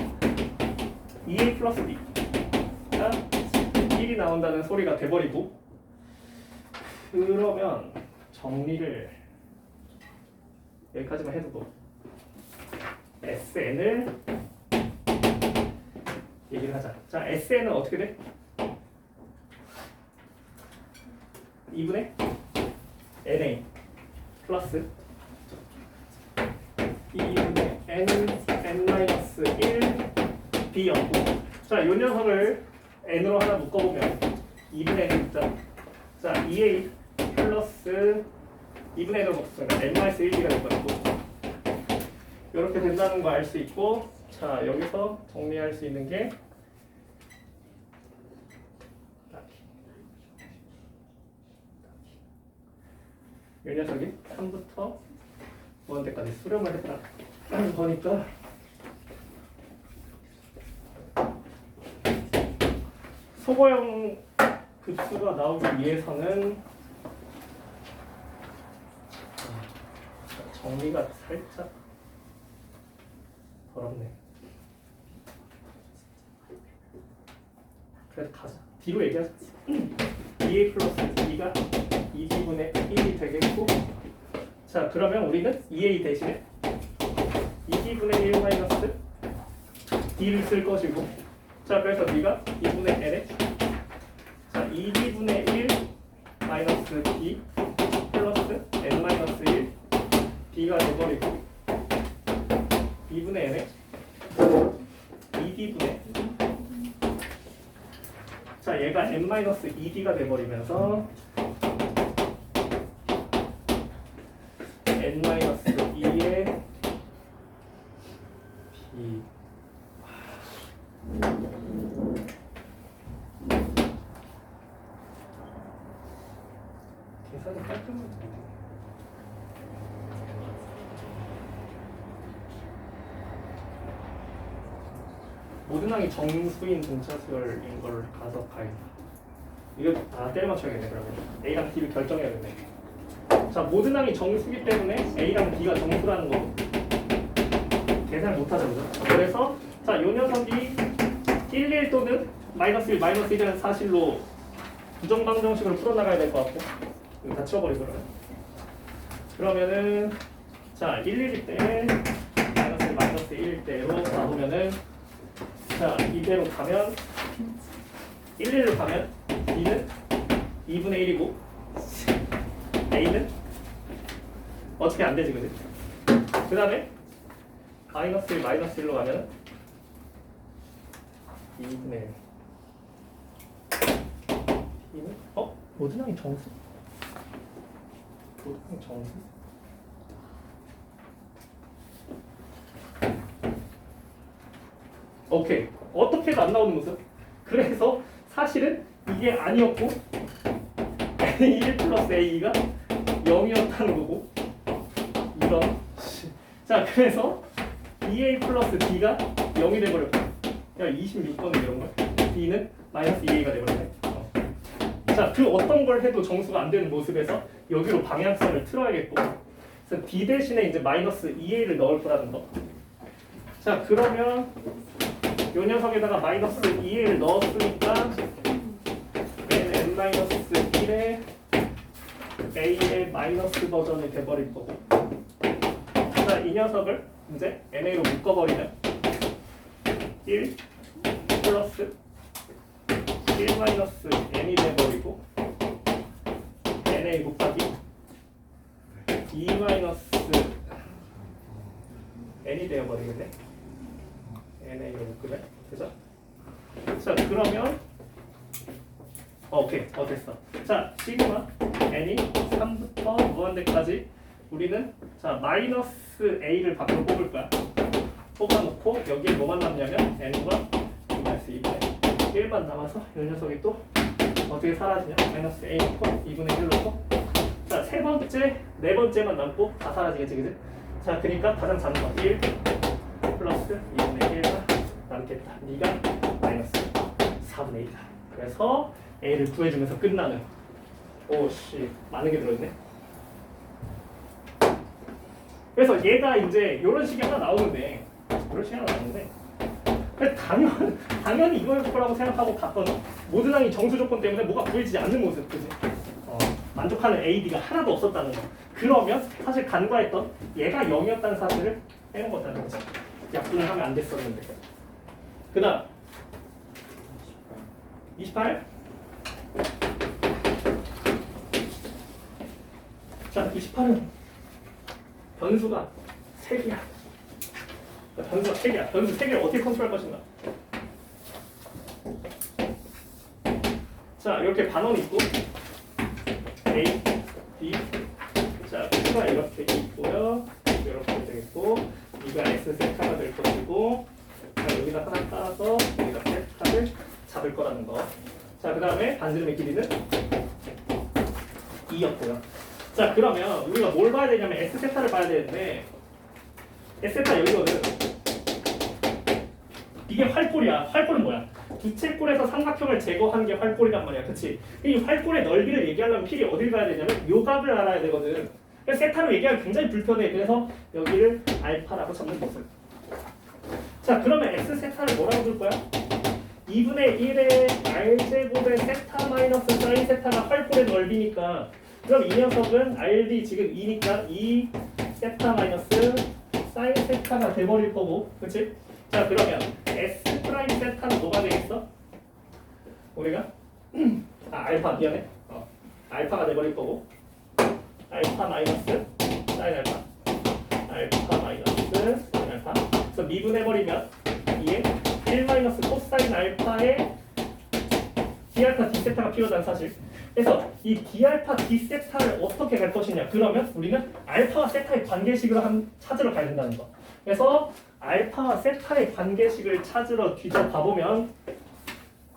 2A 플러스 B가 1이 나온다는 소리가 돼버리고 그러면 정리를 여기까지만 해두고 SN을 얘기를 하자. 자, SN은 어떻게 돼? 2분의 NA 플러스 2분의 N-1 B였고 자, 이 녀석을 N으로 하나 묶어보면 2분의 N 숫자 자, 2A 플러스 2분의 N으로 묶었으니까 N-1B가 될 거고 이렇게 된다는 거 알 수 있고 자, 여기서 정리할 수 있는 게 이 녀석이 3부터 무한대까지 수렴을 했다 거니까 소거형 급수가 나오기 위해서는 정리가 살짝 더럽네. 그래도 가자. 뒤로 얘기하자. 2A 플러스 2가 2D분의 1이 되겠고 자 그러면 우리는 2A 대신에 2D분의 1 마이너스 D를 쓸 것이고 자 그래서 D가 2분의 N에 자 2D분의 1 마이너스 D 플러스 N 마이너스 1 D가 돼버리고 2분의 N에 2D분의 자 얘가 N 마이너스 2D가 돼버리면서 N 마이너스 2의 B 계산이 깔끔하게 모든 항이 정수인 등차수열인 걸 가서 가야겠다. 이거 때려 맞춰야겠네. 그러면 A랑 D를 결정해야겠네. 자, 모든 항이 정수기 때문에 A랑 B가 정수라는 거 계산을 못하죠, 그죠? 그래서 자, 요 녀석이 1, 또는 마이너스 1, 마이너스 1이라는 사실로 부정방정식으로 풀어나가야 될 것 같고 이거 다 치워버리고 그러면은 자, 1, 1일 때 마이너스 1, 마이너스 마이너스 1대로 가보면은 자 이대로 가면 1로 가면 B는 2분의 1이고 A는 어떻게 안 되지 그지? 그 다음에 마이너스 1 마이너스 1로 가면 2분의 1 B는 모든항이 정수? 모든항이 정수? 오케이 어떻게도 안 나오는 모습. 그래서 사실은 이게 아니었고 A1 플러스 A가 0이었다는 거고 이런 자 그래서 BA 플러스 B가 0이 돼버렸고 야 26번은 이런 걸 B는 마이너스 2A가 돼버렸네. 자 그 어떤 걸 해도 정수가 안 되는 모습에서 여기로 방향성을 틀어야겠고 그래서 B 대신에 이제 마이너스 2A를 넣을 거라는 거. 자 그러면 요 녀석에다가 마이너스 2A를 넣었으니까 n-1에 A의 마이너스 버전이 돼버릴 거고 자 이 녀석을 이제 NA로 묶어버리면 1 플러스 1 마이너스 N이 돼버리고 NA 곱하기 2 마이너스 N이 되어버리겠네. NA로 묶으면 되죠? 자 그러면 오케이 됐어. 자 시그마 N이 3부터 무한대까지 우리는 자 마이너스 A를 밖으로 뽑을 거야. 뽑아놓고 여기에 뭐만 남냐면 N과 마이너스 2분의 1만 남아서 이 녀석이 또 어떻게 사라지냐? 마이너스 A 넣고 2분의 1 넣고 자 세 번째, 네 번째만 남고 다 사라지겠지 그지? 자 그러니까 가장 작은 거 1 플러스 2분의 1가 남겠다. 네가 마이너스 4분의 1이다. 그래서 A를 구해주면서 끝나는 오씨 많은 게 들어있네. 그래서 얘가 이제 이런 식이 하나 나오는데 이런 식이 하나 나오는데 당연히 이걸 거라고 생각하고 봤더니 모든 항이 정수 조건 때문에 뭐가 구해지지 않는 모습 그지? 만족하는 AD가 하나도 없었다는 거. 그러면 사실 간과했던 얘가 0이었다는 사실을 빼는 거다는 거지. 약분을 하면 안 됐었는데. 그 다음 28 자 28은 변수가 3개야. 변수가 3개야. 변수 3개를 어떻게 컨트롤할 것인가. 자 이렇게 반원이 있고 A, B 자 B가 이렇게 있고요. 이렇게 되겠고 B가 S 세타가 될 것이고 자 여기다 하나 따서 여기다 세타를 잡을 거라는 거. 자 그 다음에 반지름의 길이는 2였고요. 자 그러면 우리가 뭘 봐야 되냐면 S 세타를 봐야 되는데 S 세타 여기거든. 이게 활골이야. 활골은 뭐야? 두채골에서 삼각형을 제거한 게 활골이란 말이야. 그치? 이 활골의 넓이를 얘기하려면 필히 어딜 가야 되냐면 요 값을 알아야 되거든. 그래서 세타로 얘기하면 굉장히 불편해. 그래서 여기를 알파라고 잡는 모습. 자 그러면 S 세타를 뭐라고 줄 거야? 2분의 1의 R제곱의 세타 마이너스 사인 세타가 활골의 넓이니까 그럼 이 녀석은 RD 지금 2니까 2 세타 마이너스 사인 세타가 돼버릴 거고 그치? 자 그러면 S 프라임 세타는 뭐가 되겠어? 우리가 알파 미안해 알파가 돼버릴 거고 알파 마이너스 사인 알파 마이너스 사인 알파 그래서 미분해버리면 이게 1 마이너스 코사인 알파의 D알파 D세타가 필요하다는 사실. 그래서 이 D알파 D세타를 어떻게 갈 것이냐 그러면 우리는 알파와 세타의 관계식을 찾으러 가야 된다는 거. 그래서 알파와 세타의 관계식을 찾으러 뒤져 봐보면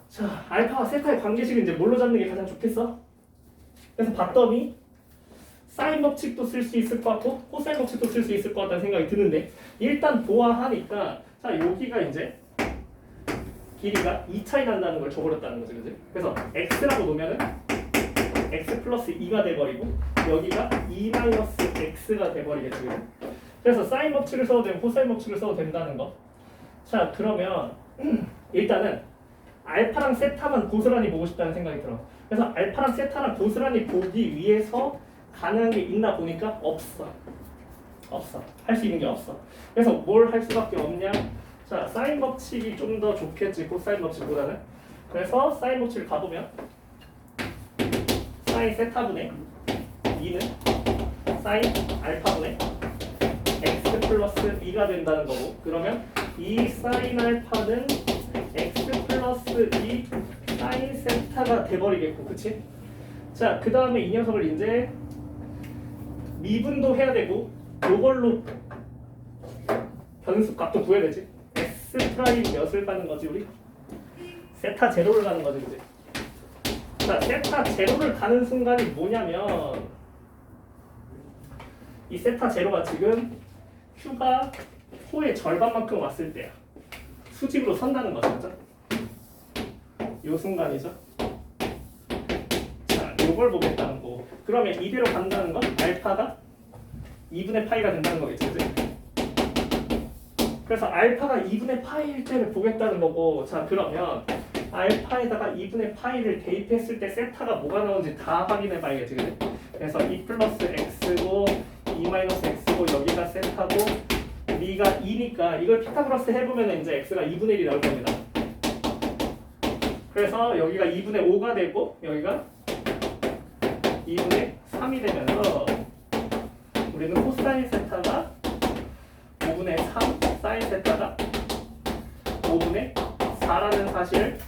자 알파와 세타의 관계식을 이제 뭘로 잡는 게 가장 좋겠어? 그래서 봤더니 사인 법칙도 쓸 수 있을 것 같고 코사인 법칙도 쓸 수 있을 것 같다는 생각이 드는데 일단 보아하니까 자 여기가 이제 길이가 2 차이 난다는 걸 줘버렸다는 거지 그지? 그래서 x라고 놓으면은 x 플러스 2가 돼버리고 여기가 2 마이너스 x가 돼버리겠지 그지? 그래서 사인 법칙을 써도 되고 코사인 법칙을 써도 된다는 거. 자 그러면 일단은 알파랑 세타만 고스란히 보고 싶다는 생각이 들어. 그래서 알파랑 세타랑 고스란히 보기 위해서 가능한 게 있나 보니까 없어. 없어. 할 수 있는 게 없어. 그래서 뭘 할 수밖에 없냐? 자, 사인 법칙이 좀 더 좋겠지, 코사인 법칙보다는. 그래서 사인 법칙을 가보면 사인 세타분의 2는 사인 알파분의 x 플러스 2가 된다는 거고, 그러면 이 사인 알파는 x 플러스 2 사인 세타가 돼버리겠고, 그치? 자, 그 다음에 이 녀석을 이제 미분도 해야 되고, 요걸로 변수 값도 구해야 되지. S 프라임 몇을 가는 거지, 우리? 세타 제로를 가는 거지, 그치? 자, 세타 제로를 가는 순간이 뭐냐면, 이 세타 제로가 지금 Q가 호의 절반만큼 왔을 때야. 수직으로 선다는 거죠. 이 순간이죠. 자, 요걸 보겠다는 거. 그러면 이대로 간다는 건 알파가 2분의 파이가 된다는 거겠지, 그치? 그래서 알파가 2분의 파이일 때를 보겠다는 거고, 자, 그러면 알파에다가 2분의 파이를 대입했을 때 세타가 뭐가 나오는지 다 확인해 봐야겠지, 그치? 그래서 2 플러스 x고 2 마이너스 x고 여기가 세타고 B가 2니까 이걸 피타고라스 해보면 이제 x가 2분의 1이 나올 겁니다. 그래서 여기가 2분의 5가 되고 여기가 2분의 3이 되면서 우리는 코사인 세타가 5분의 3, 사인 세타가 5분의 4라는 사실을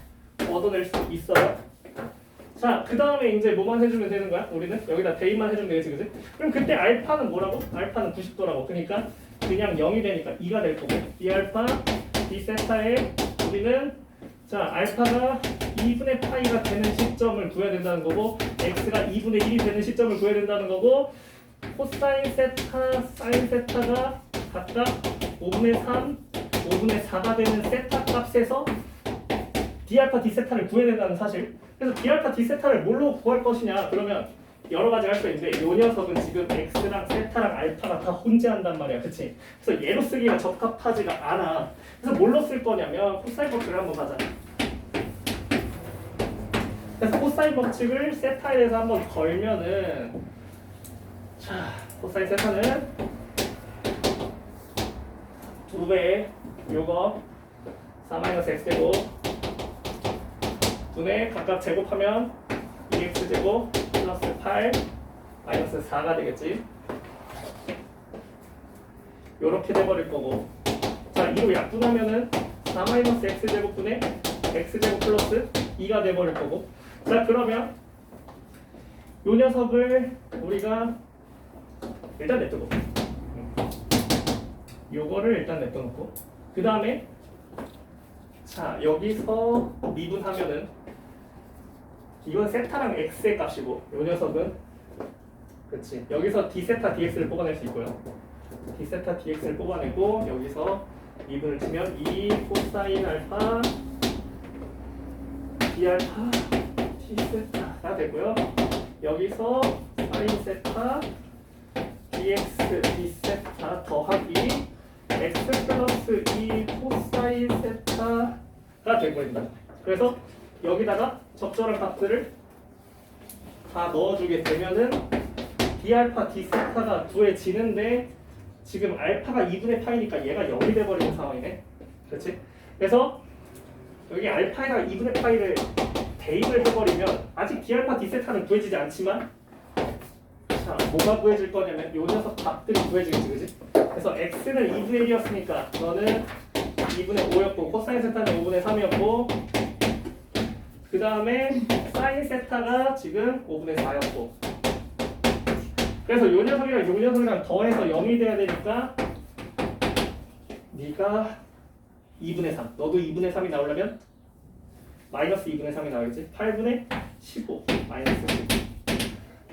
얻어낼 수 있어요. 자, 그 다음에 이제 뭐만 해주면 되는 거야? 우리는 여기다 대입만 해주면 되겠지, 그치? 그럼 그때 알파는 뭐라고? 알파는 90도라고. 그러니까 그냥 0이 되니까 2가 될 거고, 이 알파, 이 세타에 우리는 자, 알파가 2분의 파이가 되는 시점을 구해야 된다는 거고, x가 2분의 1이 되는 시점을 구해야 된다는 거고, 코사인 세타, 사인 세타가 각각 5분의 3, 5분의 4가 되는 세타 값에서 d알파 d세타를 구해야 된다는 사실. 그래서 d알파 d세타를 뭘로 구할 것이냐? 그러면 여러 가지 할 수 있는데 이 녀석은 지금 x랑 세타랑 알파가 다 혼재한단 말이야, 그치? 그래서 얘로 쓰기가 적합하지가 않아. 그래서 뭘로 쓸 거냐면 코사인 법칙을 한번 가자. 그래서 코사인 법칙을 세타에 대해서 한번 걸면은, 자, 코사인 세타는 2배 요거 4-x제곱 분의 각각 제곱하면 2x제곱 플러스 8 마이너스 4가 되겠지. 요렇게 돼버릴 거고, 자, 이로 약분하면은 4-x제곱 분의 x제곱 플러스 2가 돼버릴 거고, 자, 그러면 요 녀석을 우리가 일단 냅두고 요거를 일단 냅둬놓고, 그 다음에 자, 여기서 미분하면은 이건 세타랑 x의 값이고 요 녀석은, 그치, 여기서 d세타 dx를 뽑아낼 수 있고요. d세타 dx를 뽑아내고 여기서 미분을 치면 2 코사인 알파 d알파 d세타가 되고요. 여기서 사인 세타 dx d세타 더하기 x 플러스 2 코사인 세타가 되버린다. 그래서 여기다가 적절한 값들을 다 넣어주게 되면은 d알파 d세타가 구해지는데, 지금 알파가 2분의 파이니까 얘가 0이 돼버리는 상황이네, 그렇지? 그래서 여기 알파에다가 2분의 파이를 대입을 해버리면 아직 d알파 d세타는 구해지지 않지만, 자, 뭐가 구해질 거냐면 요 녀석 값들이 구해지겠지, 그치? 그래서 x는 2분의 1이었으니까 너는 2분의 5였고, 코사인 세타는 5분의 3이었고, 그 다음에 사인 세타가 지금 5분의 4였고, 그래서 요 녀석이랑 요 녀석이랑 더해서 0이 돼야 되니까 네가 2분의 3, 너도 2분의 3이 나오려면 마이너스 2분의 3이 나오겠지? 8분의 15 마이너스 15.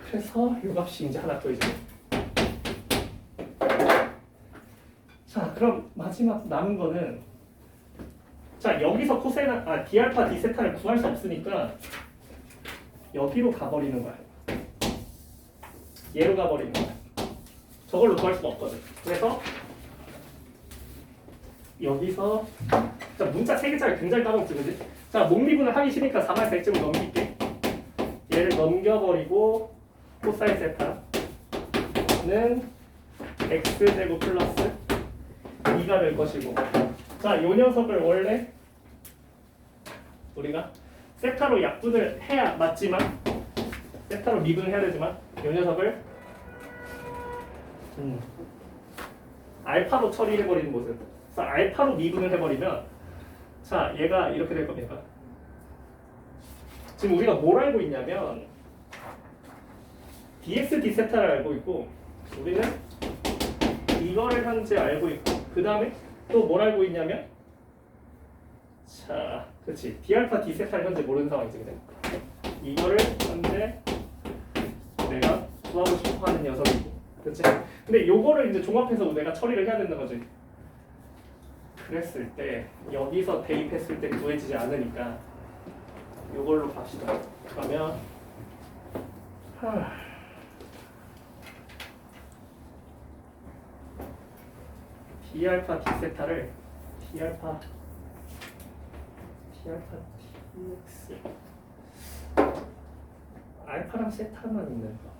그래서 요 값이 이제 하나 더해지고, 자, 그럼 마지막 남은 거는, 자, 여기서 코사인 d알파 d세타를 구할 수 없으니까 여기로 가버리는 거야. 얘로 가버리는 거야. 저걸로 구할 수가 없거든. 그래서 여기서, 자, 문자 3개짜리 굉장히 까먹지, 그지? 자, 목미분을 하기 싫으니까 4-x제곱 넘길게. 얘를 넘겨버리고 코사인 세타는 x제곱 플러스 2가 될 것이고 자, 요 녀석을 원래 우리가 세타로 약분을 해야 맞지만 세타로 미분을 해야 되지만 요 녀석을 알파로 처리해버리는 모습. 그래서 알파로 미분을 해버리면 자, 얘가 이렇게 될 겁니다. 지금 우리가 뭘 알고 있냐면 dx d세타를 알고 있고 우리는 이거를 현재 알고 있고 그 다음에 또 뭘 알고 있냐면 자, 그렇지, d알파 d세타를 현재 모르는 상황이지. 그래. 이거를 현재 내가 구하고 싶어하는 녀석이고, 그렇지. 근데 요거를 이제 종합해서 내가 처리를 해야 된다는 거지. 그랬을 때 여기서 대입했을 때 구해지지 않으니까 요걸로 갑시다. 그러면 d알파 d세타를 d알파 dx 알파랑 세타만 있는 거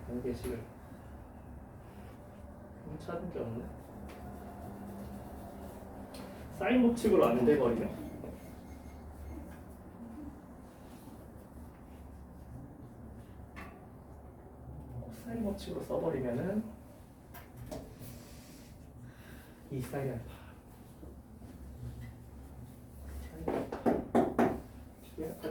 관계식을 찾은 게 없네. 사인 법칙으로 안 돼버리네. 사인 법칙으로 써버리면은 이 사인 알파 뒤에 알파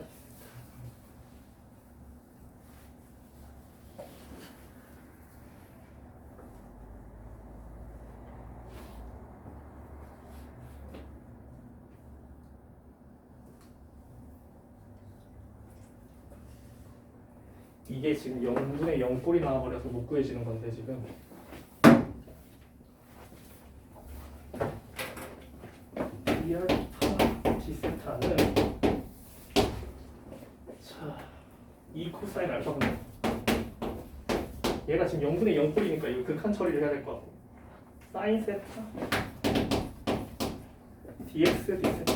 이게 지금 0분의 0꼴이 나와버려서 못 구해지는 건데 지금 d알파 d세타는 자, 2 코사인 알파분의 얘가 지금 0분의 0꼴이니까 이거 극한 처리를 해야 될 것 같고 사인 세타 dx d세타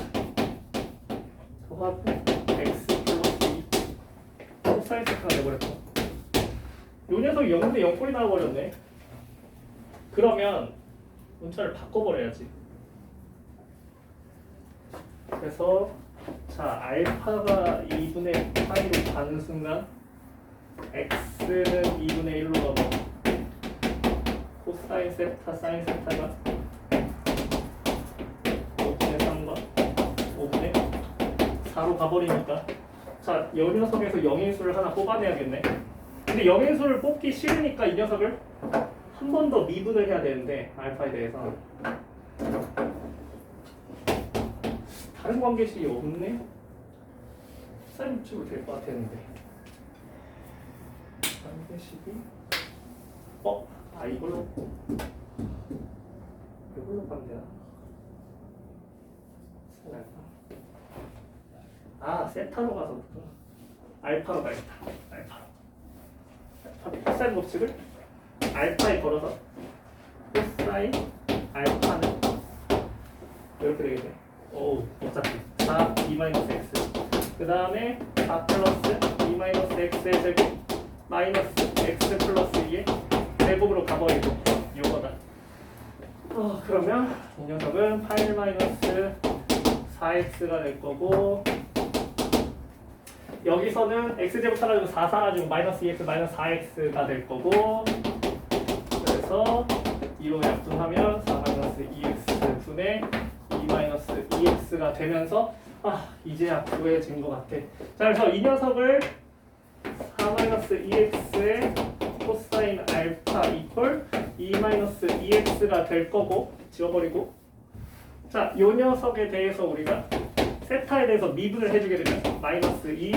더하고 x 플러스 2 코사인 세타가 돼버렸어. 요 녀석이 0분의 0꼴이 나와버렸네. 그러면 문자를 바꿔버려야지. 그래서 자, 알파가 2분의 파이로 가는 순간 x는 2분의 1로 가고 코사인 세타 사인 세타가 5분의 3과 5분의 4로 가버리니까 자, 이 녀석에서 영인수를 하나 뽑아내야겠네. 근데 영인수를 뽑기 싫으니까 이 녀석을 한 번 더 미분을 해야 되는데 알파에 대해서 다른 관계식이 없네? 사인 법칙으로 될 것 같았는데 관계식이 이걸로 가면 되나? 세타로 가서 알파로 가겠다. 알파 코사인 법칙을 알파에 걸어서 코사인 알파는 이렇게 되겠네. 오, 어차피 4 2-x 그 다음에 4 플러스 2-x의 제곱 마이너스 x 플러스 2의 제곱으로 가버리고 요거다. 그러면 이 녀석은 8-4x가 될 거고 여기서는 x제곱 사라지고 4 사라지고 마이너스 2x 마이너스 4x가 될 거고 그래서 2로 약분하면 4-2x 분의 2-2x가 되면서 이제야 구해진 것 같아. 자, 그래서 이 녀석을 4-2x의 코사인 알파 이퀄 2-2x가 될 거고 지워버리고 자, 요 녀석에 대해서 우리가 세타에 대해서 미분을 해주게 되면 마이너스 2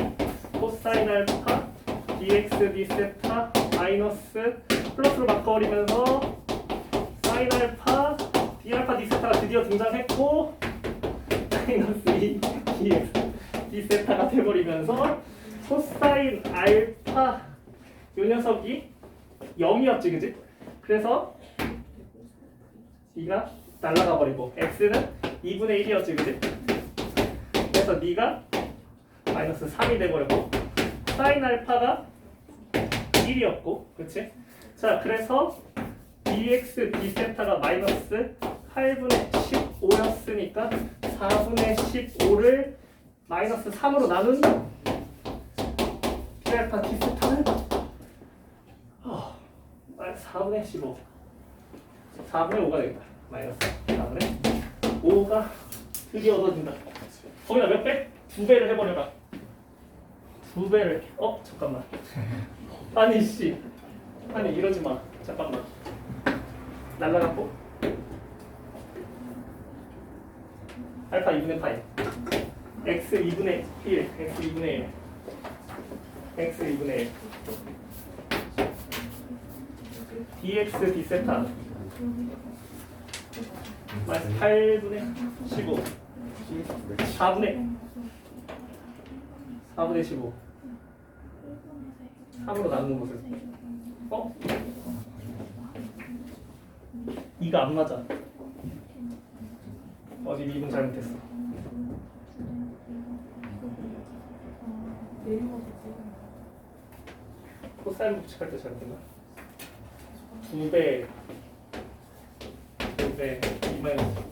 코사인 알파 dx d세타 마이너스 플러스로 바꿔버리면서 사인 알파 d알파 d세타가 드디어 등장했고 마이너스 2 dx d세타가 돼버리면서 코사인 알파 요 녀석이 0이었지, 그지? 그래서 D가 날아가 버리고 x는 2분의 1이었지, 그지? 그래서 D가 마이너스 3이 돼버렸고 사인 알파가 1이었고, 그치? 자, 그래서 dx d세타가 마이너스 8분의 15였으니까 4분의 15를 마이너스 3으로 나눈 d알파 d세타는 4분의 15 4분의 5가 되겠다. 마이너스 4분의 5가 드디어 얻어진다. 거기다 몇 배? 2배를 해버려라. 2배를. 잠깐만. 아니 씨. 아니 이러지 마. 잠깐만. 날라갔고. 알파 2분의 파이. x 2분의 1. x 2분의 1. x 2분의 1. dx d세타. 마이너스 8분의 15. 4분의 15 3으로 나누는 것을 이가 안 맞아. 어디 미분 잘못했어. 코사인 법칙할 때 잘못했나? 2배 2마이너스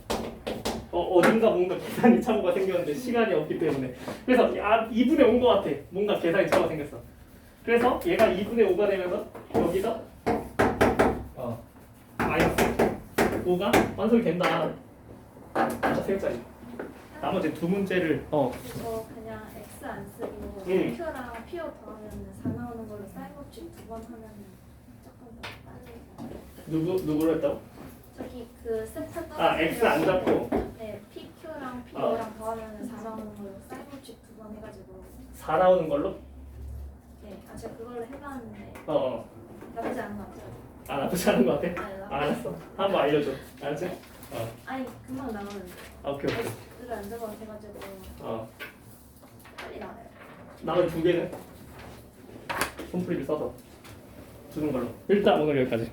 어딘가 뭔가 계산이 착오가 생겼는데 시간이 없기 때문에 그래서 2분의 5인 것 같아. 뭔가 계산이 착오가 생겼어. 그래서 얘가 2분의 5가 되면서 여기서 마이너스 5가 완성이 된다. 자, 세 개짜리. 나머지 두 문제를 저 그냥 X 안 쓰고 Q랑 PO 더하면 4 나오는 걸로 사인 법칙 2번 하면 조금 더 빨리. 누구로 했다고? 저기 그 세타 떨어지는 X 안 잡고 네, PQ랑 PO랑 더하면 4 나오는 걸로 사인 법칙 2번 해가지고 4 나오는 걸로? 네, 제가 그걸로 해봤는데 어. 나쁘지 않은 것 같아요. 나쁘지 않은 것 같아? 네, 알았어. 한번 알려줘. 알았지? 아니 금방 나오는데 오케이. X를 안 잡아도 돼가지고 빨리 나와요. 나머지 두 개는 손프리를 써서 주는 걸로. 일단 오늘 여기까지.